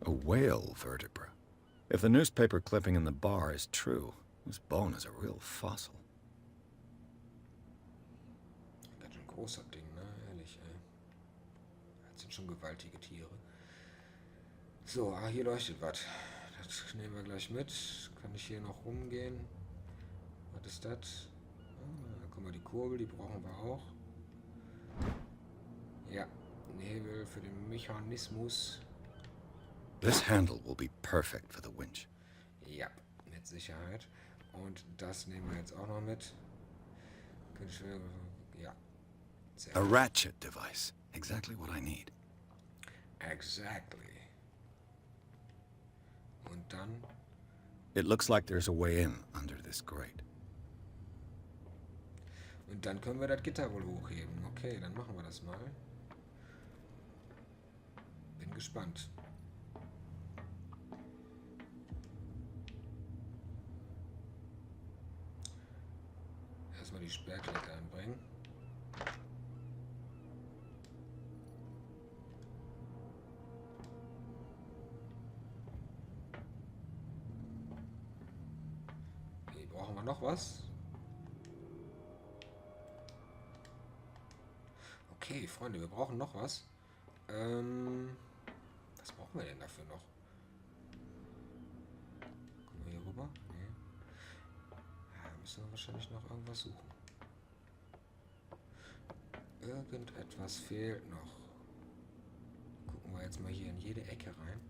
A whale vertebra. If the newspaper clipping in the bar is true, this bone is a real fossil. Ganz schön großer Ding, ne? Ehrlich, ey. Das sind schon gewaltige Tiere. So, ah, hier leuchtet was. Das nehmen wir gleich mit. Kann ich hier noch rumgehen? Was ist das? Ah, guck mal, die Kurbel, die brauchen wir auch. Ja, Hebel für den Mechanismus. This handle will be perfect for the winch. Ja, mit Sicherheit. Und das nehmen wir jetzt auch noch mit. Ja. A ratchet device. Exactly what I need. Exactly. Und dann... It looks like there's a way in under this grate. Und dann können wir das Gitter wohl hochheben. Okay, dann machen wir das mal. Bin gespannt. Erstmal die Sperrkette anbringen. Okay, brauchen wir noch was? Okay, Freunde, wir brauchen noch was. Was brauchen wir denn dafür noch? Kommen wir hier rüber? Nee. Ja, müssen wir wahrscheinlich noch irgendwas suchen. Irgendetwas fehlt noch. Gucken wir jetzt mal hier in jede Ecke rein.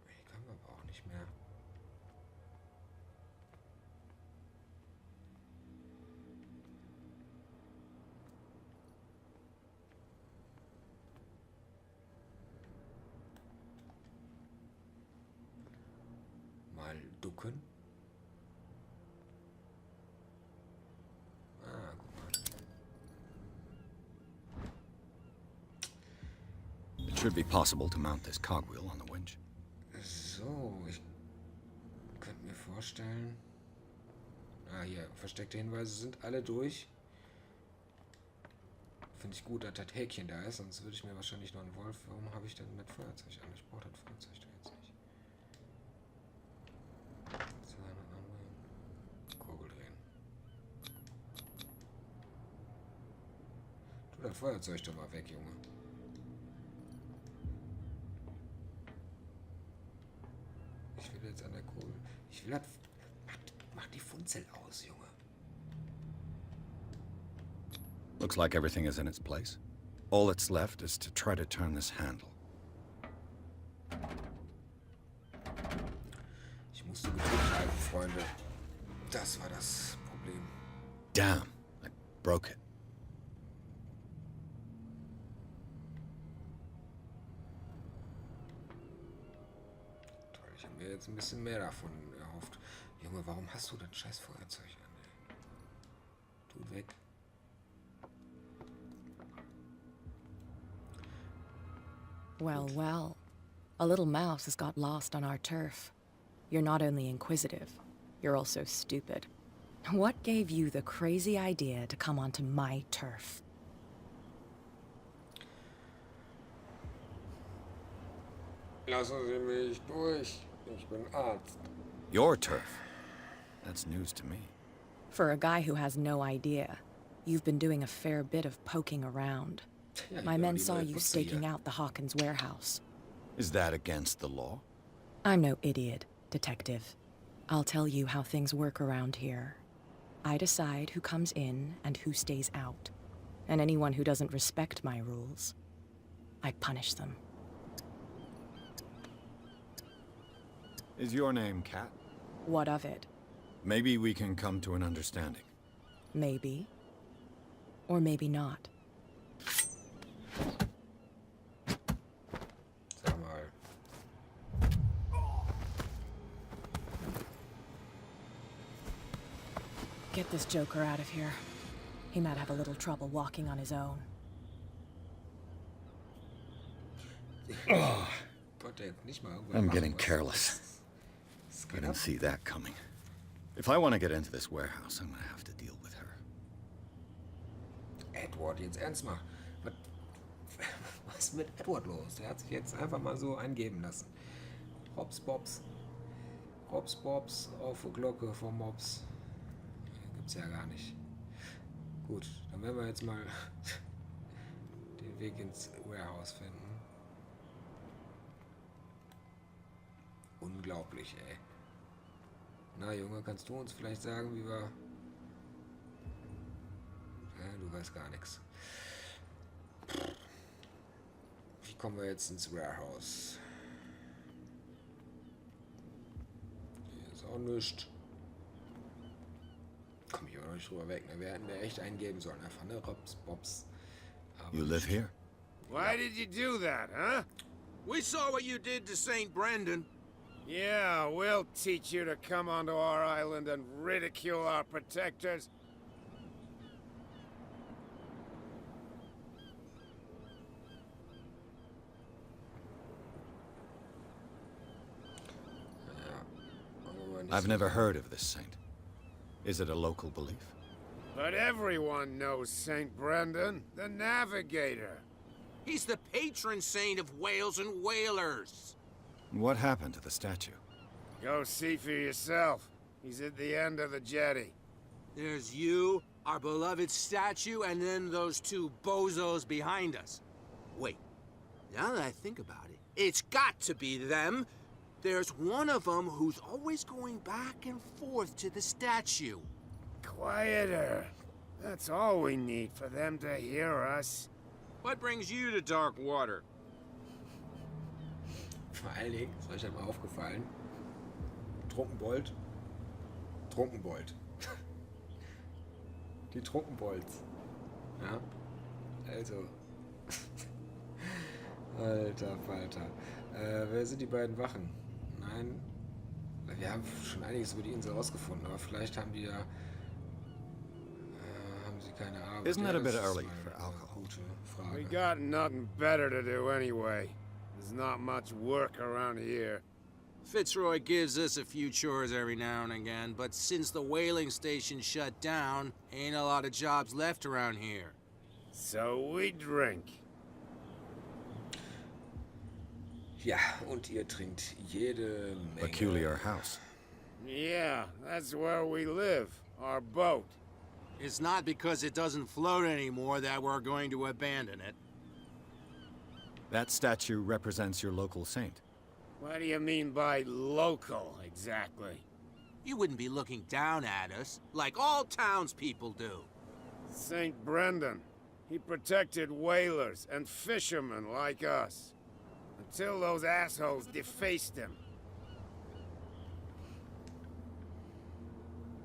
Hier können wir aber auch nicht mehr. Mal ducken. Ah, guck mal. It should be possible to mount this cogwheel on the winch. So, ich könnte mir vorstellen... Ah, hier, versteckte Hinweise sind alle durch. Finde ich gut, dass das Häkchen da ist, sonst würde ich mir wahrscheinlich noch einen Wolf... Warum habe ich denn das Feuerzeug an? Ich brauche das Feuerzeug da jetzt nicht. Kurbel drehen. Tu das Feuerzeug doch mal weg, Junge. Ich will jetzt an der Kurbel. Ich will das... Mach die Funzel aus, Junge. Looks like everything is in its place. All that's left is to try to turn this handle. Ich musste gedrückt halten, Freunde. Das war das Problem. Damn, I broke it. Toll, ich habe mir jetzt ein bisschen mehr davon erhofft. Junge, warum hast du das scheiß Feuerzeug an, ey? Tu weg. Well, well. A little mouse has got lost on our turf. You're not only inquisitive, you're also stupid. What gave you the crazy idea to come onto my turf? Lassen Sie mich durch. Ich bin Arzt. Your turf? That's news to me. For a guy who has no idea, you've been doing a fair bit of poking around. Ja, My ich men bin saw die you Putze staking hier. out the Hawkins warehouse. Is that against the law? I'm no idiot, Detective. I'll tell you how things work around here. I decide who comes in and who stays out. And anyone who doesn't respect my rules, I punish them. Is your name Kat? What of it? Maybe we can come to an understanding. Maybe. Or maybe not. Sag mal. Get this joker out of here. He might have a little trouble walking on his own. Gott, der nicht mal irgendwas I'm machen, getting was? careless. Das I geht didn't ab. see that coming. If I want to get into this warehouse, I'm gonna have to deal with her. Edward, jetzt ernst mal. Was ist mit Edward los? Der hat sich jetzt einfach mal so eingeben lassen. Hops Bobs. Hops Bobs auf die Glocke vom Mops. Gibt's ja gar nicht. Gut, dann werden wir jetzt mal den Weg ins Warehouse finden. Unglaublich, ey. Na Junge, kannst du uns vielleicht sagen, wie wir... Ja, du weißt gar nichts. Wie kommen wir jetzt ins Warehouse? Hier ist auch nichts. Komm ich aber noch nicht drüber weg, ne? Wir hätten da echt eingeben sollen. Einfach, ne? Rops, Bobs. Aber You live here? Why did you do that, huh? We saw what you did to St. Brendan. Yeah, we'll teach you to come onto our island and ridicule our protectors. I've never heard of this saint. Is it a local belief? But everyone knows St. Brendan, the navigator. He's the patron saint of whales and whalers. What happened to the statue? Go see for yourself. He's at the end of the jetty. There's you, our beloved statue, and then those two bozos behind us. Wait, now that I think about it, it's got to be them. There's one of them who's always going back and forth to the statue. Quieter. That's all we need for them to hear us. What brings you to dark water? Vor allen Dingen, ist euch einmal aufgefallen, Trunkenbold, Trunkenbold. Die Trunkenbolds. Ja, also. Alter Falter. Wer sind die beiden Wachen? Nein, wir haben schon einiges über die Insel rausgefunden, aber vielleicht haben die ja... haben sie keine Arbeit. Isn't that a Ja, bit das ist early mal for eine alcohol? gute We Frage. got nothing better to do anyway. There's not much work around here. Fitzroy gives us a few chores every now and again, but since the whaling station shut down, ain't a lot of jobs left around here. So we drink. Ja, und ihr trinkt jede Menge. Peculiar house. Yeah, that's where we live. Our boat. It's not because it doesn't float anymore that we're going to abandon it. That statue represents your local saint. What do you mean by local, exactly? You wouldn't be looking down at us, like all townspeople do. St. Brendan. He protected whalers and fishermen like us. Until those assholes defaced him.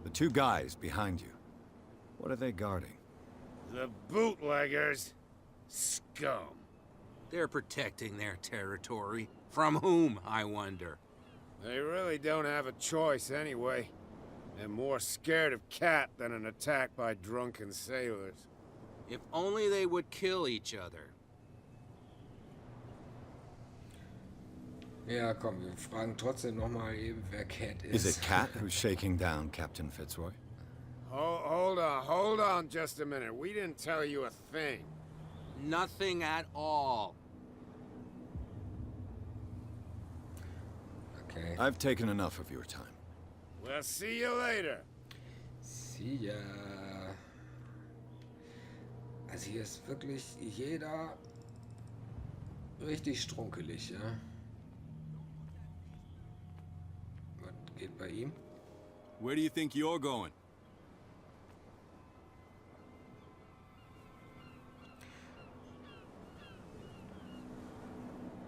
The two guys behind you. What are they guarding? The bootleggers. Scum. They're protecting their territory. From whom, I wonder? They really don't have a choice anyway. They're more scared of Cat than an attack by drunken sailors. If only they would kill each other. Ja, komm, wir fragen trotzdem nochmal eben, wer Cat ist. Is it Kat who's shaking down Captain Fitzroy? Hold on just a minute. We didn't tell you a thing. Nothing at all. Okay. I've taken enough of your time. We'll see you later. See ya. Also hier ist wirklich jeder richtig strunkelig, ja. Was geht bei ihm? Where do you think you're going?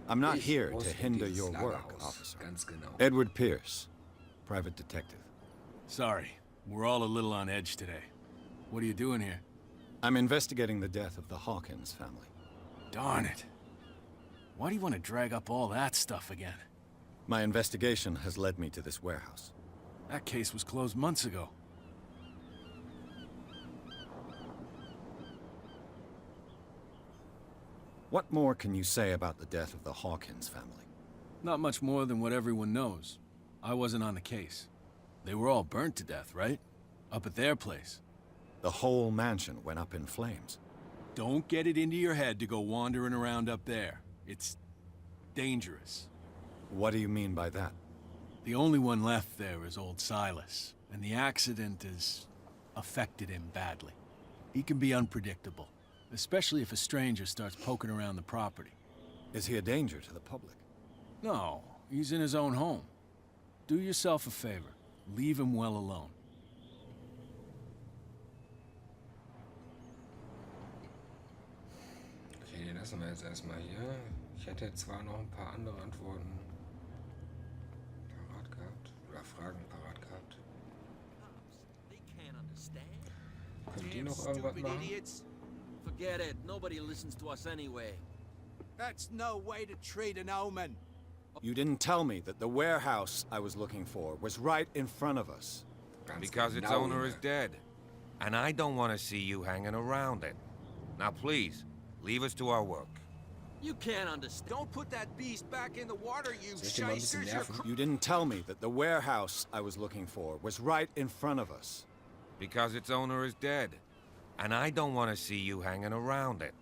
I'm not Ich here muss to in hinder dieses your work, Lagerhaus. officer. Ganz genau. Edward Pierce, private detective. Sorry, we're all a little on edge today. What are you doing here? I'm investigating the death of the Hawkins family. Darn it. Why do you want to drag up all that stuff again? My investigation has led me to this warehouse. That case was closed months ago. What more can you say about the death of the Hawkins family? Not much more than what everyone knows. I wasn't on the case. They were all burnt to death, right? Up at their place. The whole mansion went up in flames. Don't get it into your head to go wandering around up there. It's dangerous. What do you mean by that? The only one left there is old Silas, and the accident has affected him badly. He can be unpredictable, especially if a stranger starts poking around the property. Is he a danger to the public? No, he's in his own home. Do yourself a favor. Leave him well alone. Okay, den lassen wir jetzt erstmal hier. Ich hätte zwar noch ein paar andere Antworten parat gehabt. Oder Fragen parat gehabt. Könnt ihr noch irgendwas machen? Forget it. Nobody listens to us anyway. That's no way to treat an omen. You didn't tell me that the warehouse I was looking for was right in front of us. Because its owner is dead. And I don't want to see you hanging around it. Now please, leave us to our work. You can't understand. Don't put that beast back in the water, you Soll ich den mal ein bisschen shysters. nerven? You didn't tell me that the warehouse I was looking for was right in front of us. Because its owner is dead. And I don't want to see you hanging around it.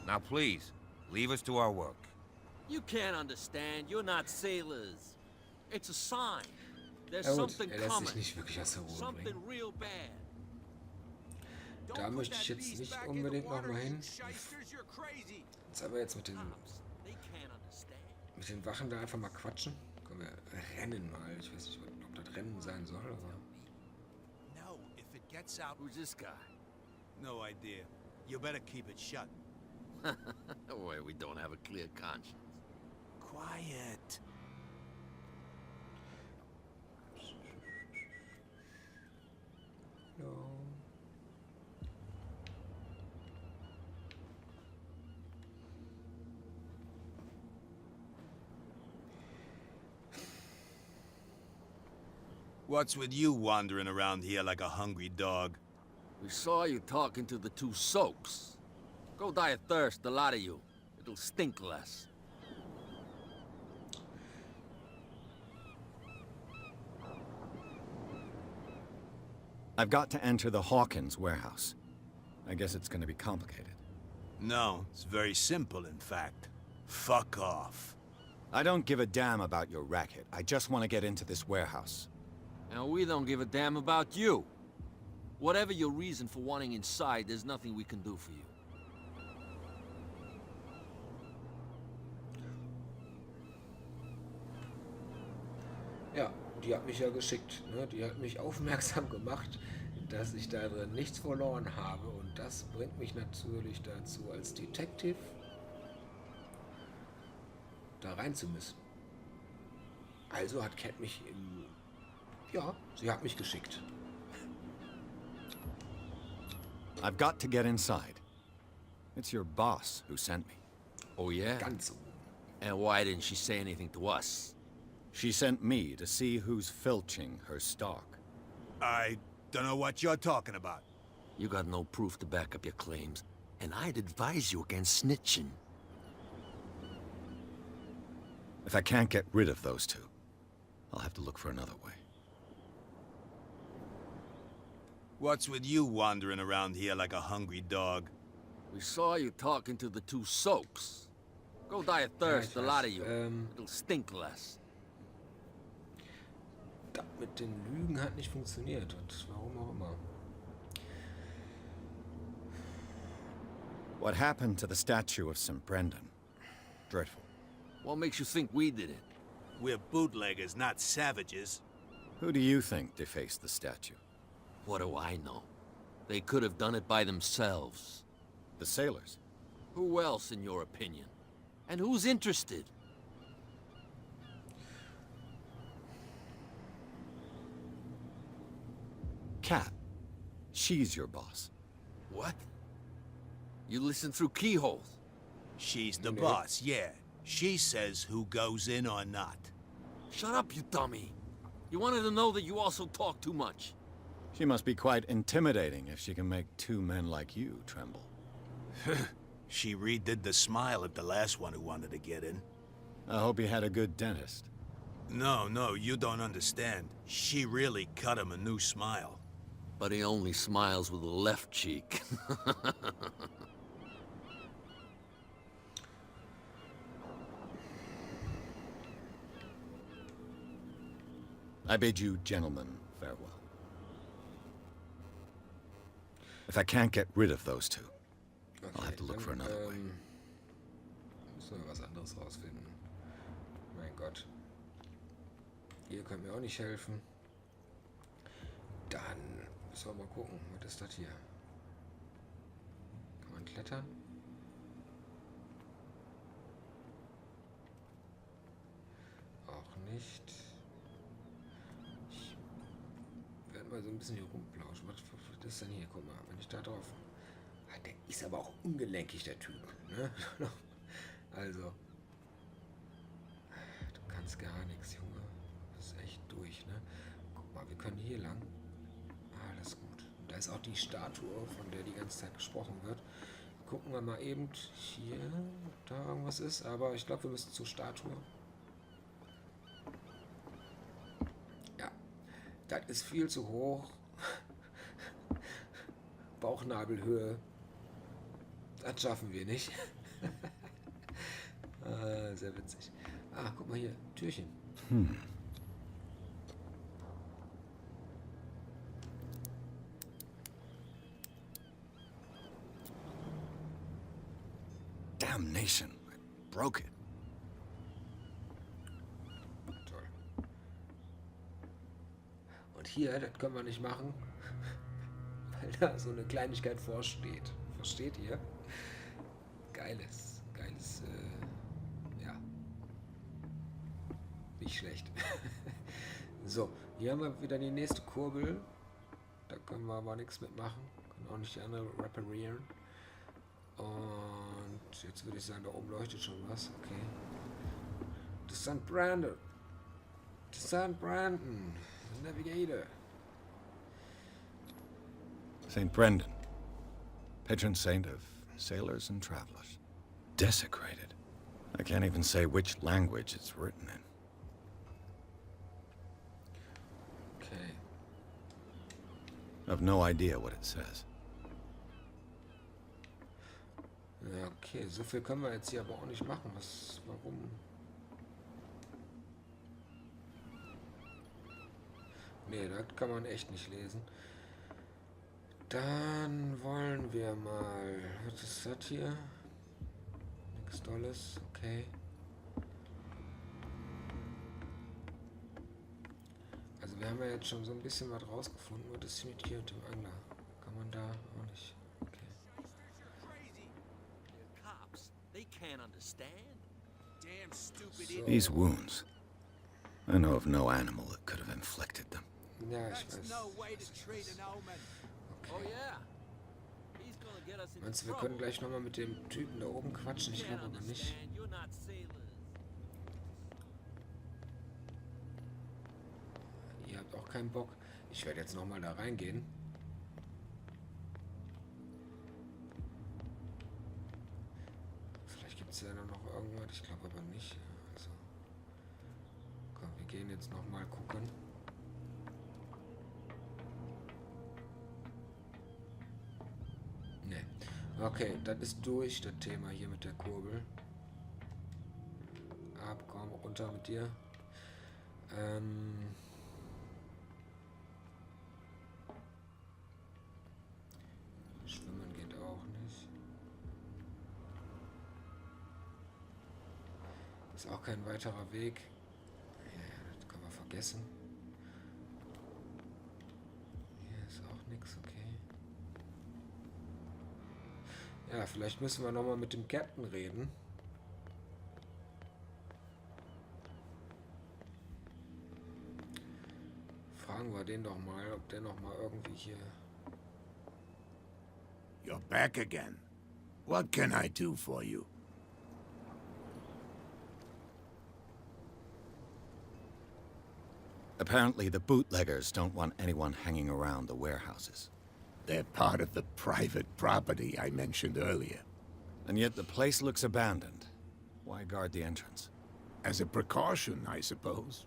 Now please, leave us to our work. You can't understand. You're not sailors. It's a sign. There's Ja gut, something lässt sich coming. nicht wirklich aus der Ruhe Something bringen. real bad. Da möchte ich jetzt nicht unbedingt nochmal hin. Jetzt aber jetzt mit den Wachen da einfach mal quatschen. Können wir rennen mal. Ich weiß nicht, ob das Rennen sein soll, aber... No, if it gets out... Who's this guy? No idea. You better keep it shut. Boy, we don't have a clear conscience. Quiet. No. What's with you wandering around here like a hungry dog? We saw you talking to the two soaks. Go die of thirst, the lot of you. It'll stink less. I've got to enter the Hawkins warehouse. I guess it's going to be complicated. No, it's very simple, in fact. Fuck off. I don't give a damn about your racket. I just want to get into this warehouse. And we don't give a damn about you. Whatever your reason for wanting inside, there's nothing we can do for you. Ja, die hat mich ja geschickt. Ne? Die hat mich aufmerksam gemacht, dass ich da drin nichts verloren habe. Und das bringt mich natürlich dazu, als Detektiv da rein zu müssen. Also hat Cat mich im... Ja, sie hat mich geschickt. I've got to get inside. It's your boss who sent me. Oh, yeah? Ganz so. And why didn't she say anything to us? She sent me to see who's filching her stock. I don't know what you're talking about. You got no proof to back up your claims, and I'd advise you against snitching. If I can't get rid of those two, I'll have to look for another way. What's with you wandering around here like a hungry dog? We saw you talking to the two soaks. Go die of thirst, the lot of you. It'll stink less. Das mit den Lügen hat nicht funktioniert und warum auch immer. What happened to the statue of St. Brendan? Dreadful. What makes you think we did it? We're bootleggers, not savages. Who do you think defaced the statue? What do I know? They could have done it by themselves. The sailors? Who else, in your opinion? And who's interested? Kat. She's your boss. What? You listen through keyholes? She's the boss, yeah. She says who goes in or not. Shut up, you dummy. You wanted to know that you also talk too much. She must be quite intimidating if she can make two men like you tremble. She redid the smile at the last one who wanted to get in. I hope he had a good dentist. No, you don't understand. She really cut him a new smile. But he only smiles with the left cheek. I bid you gentlemen farewell. If I can't get rid of those two, Okay, I'll have to look for another way. Müssen wir was anderes rausfinden. Mein Gott. Ihr könnt mir auch nicht helfen. Dann müssen wir mal gucken. Was ist das hier? Kann man klettern? Auch nicht. Ich werde mal so ein bisschen hier rumplauschen. Was ist denn hier? Guck mal, wenn ich da drauf... Ah, der ist aber auch ungelenkig, der Typ. Ne? Also... Du kannst gar nichts, Junge. Das ist echt durch, ne? Guck mal, wir können hier lang. Alles gut. Und da ist auch die Statue, von der die ganze Zeit gesprochen wird. Gucken wir mal eben hier, ob da irgendwas ist. Aber ich glaube, wir müssen zur Statue. Ja, das ist viel zu hoch. Bauchnabelhöhe. Das schaffen wir nicht. Sehr witzig. Ah, guck mal hier. Türchen. Damnation. I broke it. Toll. Und hier, das können wir nicht machen, weil da so eine Kleinigkeit vorsteht. Versteht ihr? Geiles, ja. Nicht schlecht. So, hier haben wir wieder die nächste Kurbel. Da können wir aber nichts mitmachen. Können auch nicht die andere reparieren. Und jetzt würde ich sagen, da oben leuchtet schon was. Okay. The St. Brandon. The St. Brandon. Navigator. St. Brendan, patron saint of sailors and travelers. Desecrated. I can't even say which language it's written in. Okay. I've no idea what it says. Ja, okay, so viel können wir jetzt hier aber auch nicht machen. Warum? Nee, das kann man echt nicht lesen. Dann wollen wir mal... Was ist das hier? Nichts Dolles, okay. Also wir haben ja jetzt schon so ein bisschen was rausgefunden. Was ist mit hier und dem Angler? Kann man da auch nicht... These wounds. I know of no animal that could have inflicted them. Ja, ich weiß. Meinst du, wir können gleich nochmal mit dem Typen da oben quatschen? Ich glaube aber nicht. Ihr habt auch keinen Bock. Ich werde jetzt nochmal da reingehen. Vielleicht gibt es ja noch irgendwas. Ich glaube aber nicht. Also, komm, wir gehen jetzt nochmal gucken. Okay, das ist durch, das Thema hier mit der Kurbel. Ab, komm, runter mit dir. Schwimmen geht auch nicht. Ist auch kein weiterer Weg. Ja, das können wir vergessen. Hier ist auch nichts, okay. Ja, vielleicht müssen wir nochmal mit dem Captain reden. Fragen wir den doch mal, ob der noch mal irgendwie hier... You're back again. What can I do for you? Apparently the bootleggers don't want anyone hanging around the warehouses. They're part of the private property I mentioned earlier. And yet the place looks abandoned. Why guard the entrance? As a precaution, I suppose.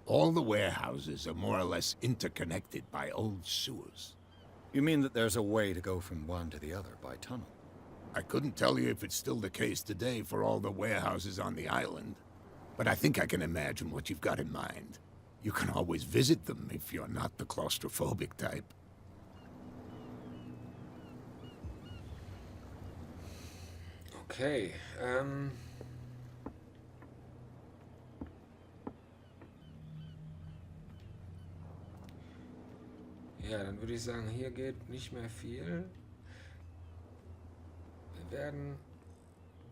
All the warehouses are more or less interconnected by old sewers. You mean that there's a way to go from one to the other by tunnel? I couldn't tell you if it's still the case today for all the warehouses on the island, but I think I can imagine what you've got in mind. You can always visit them if you're not the claustrophobic type. Okay, ja, dann würde ich sagen, hier geht nicht mehr viel. Wir werden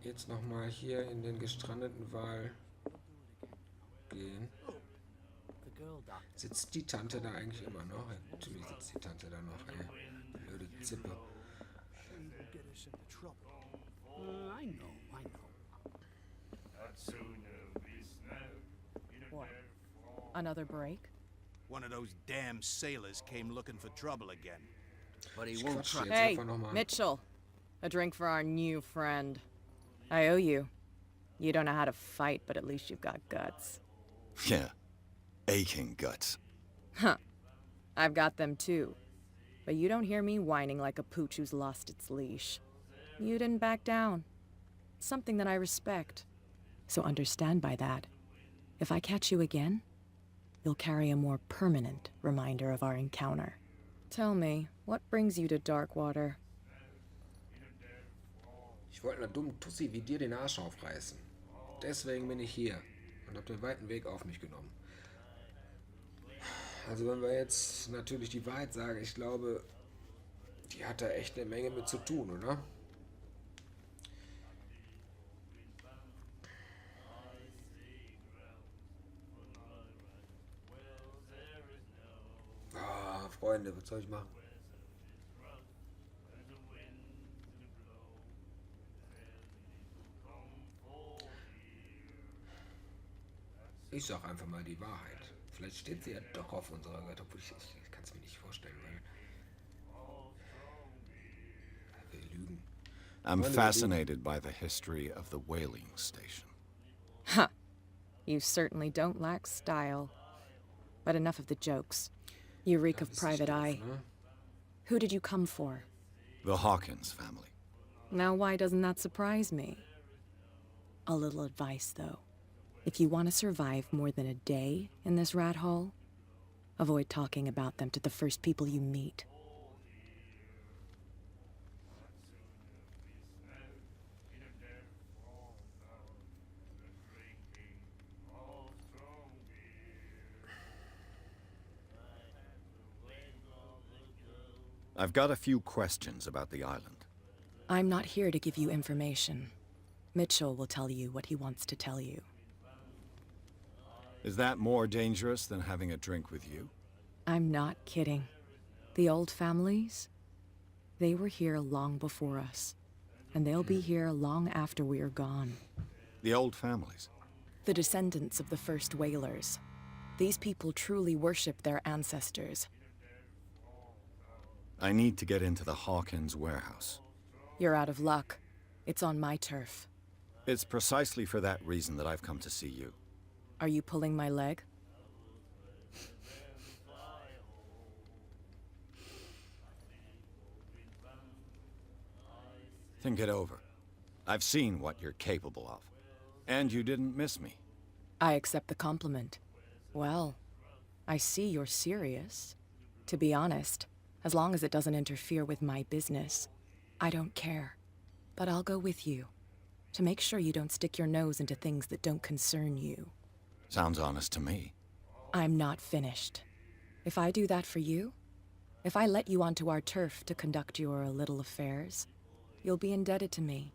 jetzt noch mal hier in den gestrandeten Wal gehen. Sitzt die Tante da eigentlich immer noch? Ja, natürlich sitzt die Tante da noch, ey. Blöde Zippe. I know. What? Another break? One of those damn sailors came looking for trouble again. But he won't try. Hey, Mitchell. A drink for our new friend. I owe you. You don't know how to fight, but at least you've got guts. Yeah. Aching guts. Huh. I've got them too. But you don't hear me whining like a pooch who's lost its leash. You didn't back down. Something that I respect. So understand by that. If I catch you again, you'll carry a more permanent reminder of our encounter. Tell me, what brings you to Darkwater? Ich wollte einer dummen Tussi wie dir den Arsch aufreißen. Deswegen bin ich hier und habe den weiten Weg auf mich genommen. Also wenn wir jetzt natürlich die Wahrheit sagen, ich glaube, die hat da echt eine Menge mit zu tun, oder? Ah, Freunde, was soll ich machen? Ich sag einfach mal die Wahrheit. Vielleicht steht sie ja doch auf unserer Seite, obwohl ich kann es mir nicht vorstellen, weil wir lügen. I'm fascinated by the history of the whaling station. Huh. You certainly don't lack style. But enough of the jokes. You reek of private eye. Who did you come for? The Hawkins family. Now why doesn't that surprise me? A little advice, though. If you want to survive more than a day in this rat hole, avoid talking about them to the first people you meet. I've got a few questions about the island. I'm not here to give you information. Mitchell will tell you what he wants to tell you. Is that more dangerous than having a drink with you? I'm not kidding. The old families, they were here long before us. And they'll be here long after we are gone. The old families? The descendants of the first whalers. These people truly worship their ancestors. I need to get into the Hawkins warehouse. You're out of luck. It's on my turf. It's precisely for that reason that I've come to see you. Are you pulling my leg? Think it over. I've seen what you're capable of. And you didn't miss me. I accept the compliment. Well, I see you're serious. To be honest, as long as it doesn't interfere with my business, I don't care. But I'll go with you, to make sure you don't stick your nose into things that don't concern you. Sounds honest to me. I'm not finished. If I do that for you, if I let you onto our turf to conduct your little affairs, you'll be indebted to me,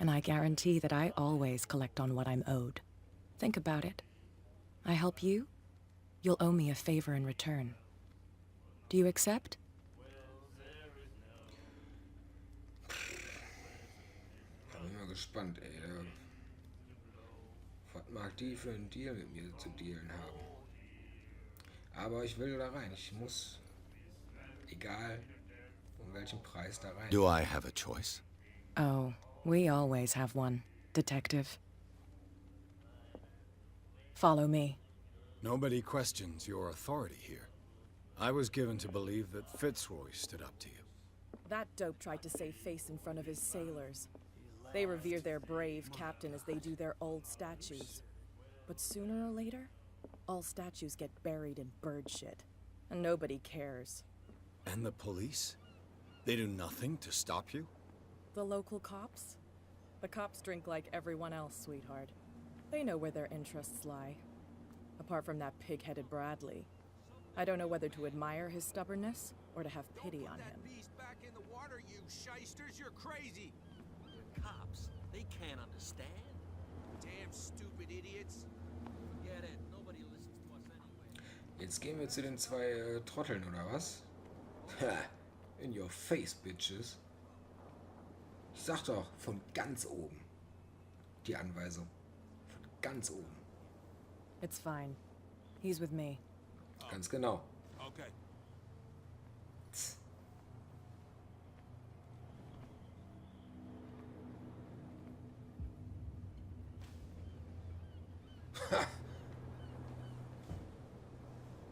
and I guarantee that I always collect on what I'm owed. Think about it. I help you, you'll owe me a favor in return. Do you accept? Ich bin mal gespannt, ey. Was mag die für einen Deal mit mir zu dealen haben? Aber ich will da rein. Ich muss, egal um welchen Preis, da rein. Do I have a choice? Oh, we always have one, Detective. Follow me. Nobody questions your authority here. I was given to believe that Fitzroy stood up to you. That dope tried to save face in front of his sailors. They revere their brave captain as they do their old statues. But sooner or later, all statues get buried in bird shit. And nobody cares. And the police? They do nothing to stop you? The local cops? The cops drink like everyone else, sweetheart. They know where their interests lie. Apart from that pig-headed Bradley. I don't know whether to admire his stubbornness or to have pity on him. Beast back in the water, you shysters! You're crazy. They're cops. They can't understand. Damn stupid idiots. Forget it. Nobody listens to us anyway. Jetzt gehen wir zu den zwei Trotteln, oder was? Ha! In your face, bitches. Ich sag doch, von ganz oben. Die Anweisung. Von ganz oben. It's fine. He's with me. Ganz genau. Okay.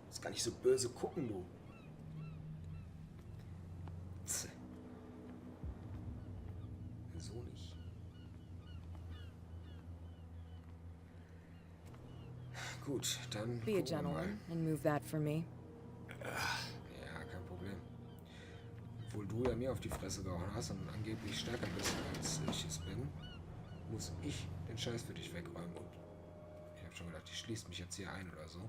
Jetzt kann ich so böse gucken, du. So nicht. Gut, dann Be a gucken wir mal. gentleman and move that for me. Ja, kein Problem. Obwohl du ja mir auf die Fresse gehauen hast und angeblich stärker bist, als ich es bin, muss ich den Scheiß für dich wegräumen. Und ich habe schon gedacht, die schließt mich jetzt hier ein oder so.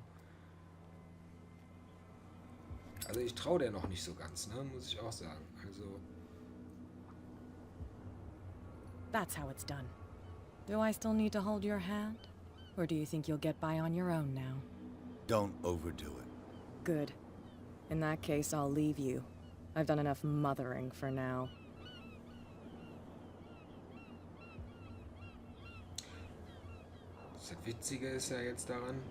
Also ich traue der noch nicht so ganz, ne? Muss ich auch sagen. Also... That's how it's done. Do I still need to hold your hand? Or do you think you'll get by on your own now? Don't overdo it. Good. In that case, I'll leave you. I've done enough mothering for now. Das Witzige ist ja jetzt daran,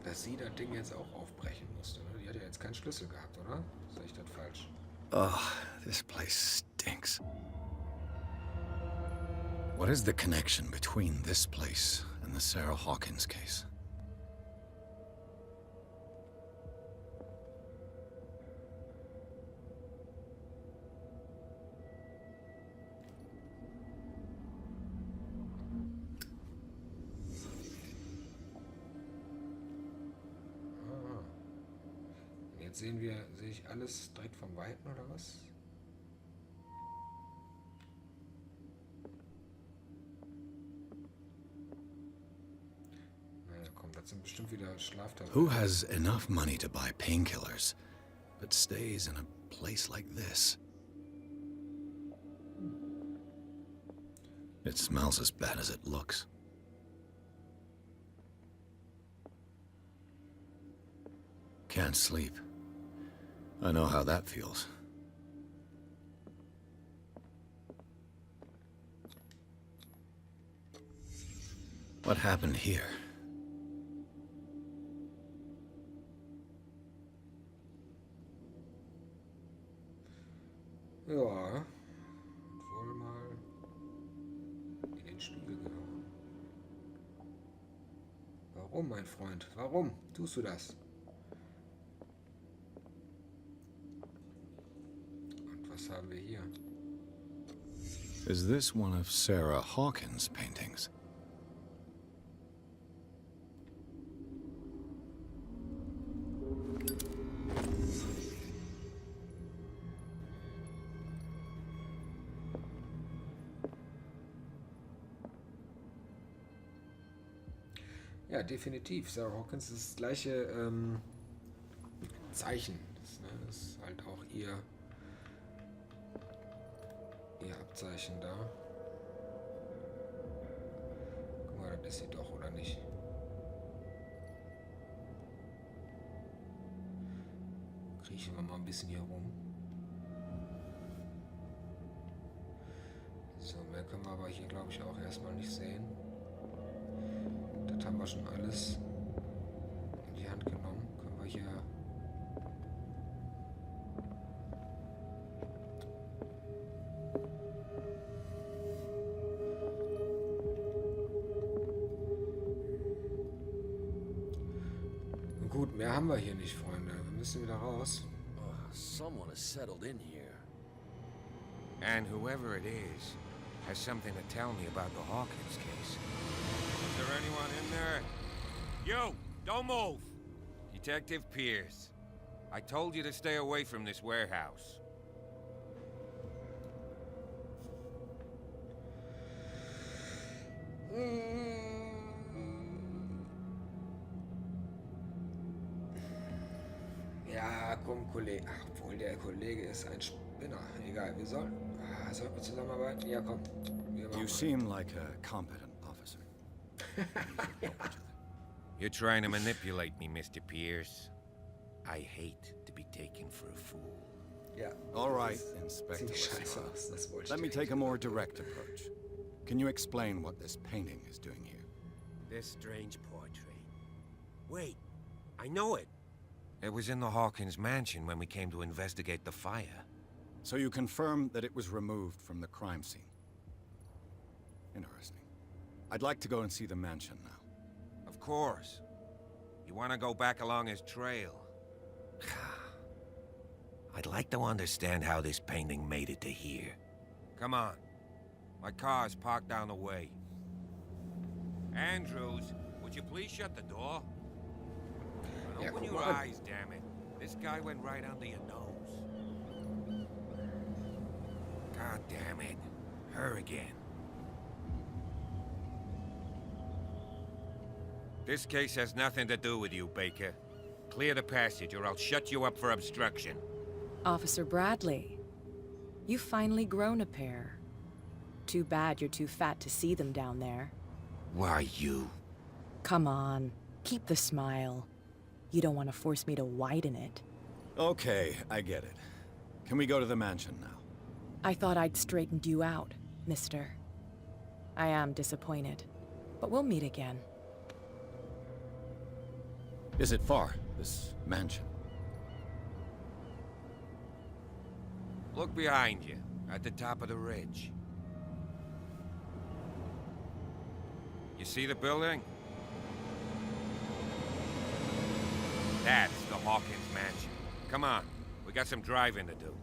dass sie das Ding jetzt auch aufbrechen musste. Ne? Die hat ja jetzt keinen Schlüssel gehabt, oder? Sag ich das falsch? Oh, this place stinks. What is the connection between this place and the Sarah Hawkins case? Jetzt sehe ich alles direkt vom Weiten, oder was? Naja, komm, das sind bestimmt wieder Schlaftabletten. Who has enough money to buy painkillers, but stays in a place like this? It smells as bad as it looks. Can't sleep. I know how that feels. What happened here? Ja, wohl mal in den Spiegel genommen. Warum, mein Freund? Warum tust du das? Was haben wir hier? Is this one of Sarah Hawkins' paintings? Ja, definitiv. Sarah Hawkins ist das gleiche Zeichen. Das ist halt auch ihr Abzeichen da. Guck mal, das ist sie doch, oder nicht? Kriechen wir mal ein bisschen hier rum. So, mehr können wir aber hier, glaube ich, auch erstmal nicht sehen. Das haben wir schon alles in die Hand genommen. Können wir hier... Gut, mehr haben wir hier nicht, Freunde. Wir müssen wieder raus. Oh, someone has settled in here. And whoever it is has something to tell me about the Hawkins case. Is there anyone in there? You! Don't move! Detective Pierce. I told you to stay away from this warehouse. Ja, komm, Kollege. Ach, obwohl der Kollege ist ein Spinner. Egal, wir sollen wir zusammenarbeiten? Ja, komm. You seem like a competent officer. You're trying to manipulate me, Mr. Pierce. I hate to be taken for a fool. Yeah. All right, Inspector. Let me take a more direct approach. Can you explain what this painting is doing here? This strange portrait. Wait, I know it. It was in the Hawkins mansion when we came to investigate the fire. So you confirm that it was removed from the crime scene? Interesting. I'd like to go and see the mansion now. Of course. You want to go back along his trail? I'd like to understand how this painting made it to here. Come on. My car's parked down the way. Andrews, would you please shut the door? Yeah, open your eyes, damn it. This guy went right under your nose. God damn it. Her again. This case has nothing to do with you, Baker. Clear the passage or I'll shut you up for obstruction. Officer Bradley, you've finally grown a pair. Too bad you're too fat to see them down there. Why, you? Come on, keep the smile. You don't want to force me to widen it. Okay, I get it. Can we go to the mansion now? I thought I'd straightened you out, mister. I am disappointed, but we'll meet again. Is it far, this mansion? Look behind you, at the top of the ridge. You see the building? That's the Hawkins mansion. Come on, we got some driving to do.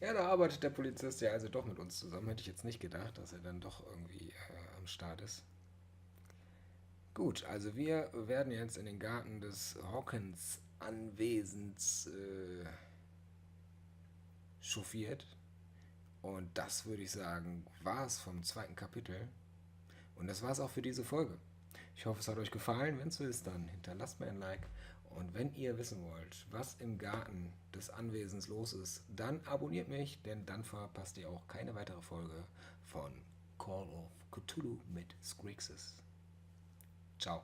Ja, da arbeitet der Polizist ja also doch mit uns zusammen. Hätte ich jetzt nicht gedacht, dass er dann doch irgendwie am Start ist. Gut, also wir werden jetzt in den Garten des Hawkins Anwesens chauffiert. Und das würde ich sagen, war es vom zweiten Kapitel. Und das war es auch für diese Folge. Ich hoffe, es hat euch gefallen. Wenn es so ist, dann hinterlasst mir ein Like. Und wenn ihr wissen wollt, was im Garten des Anwesens los ist, dann abonniert mich, denn dann verpasst ihr auch keine weitere Folge von Call of Cthulhu mit Scrixis. Ciao.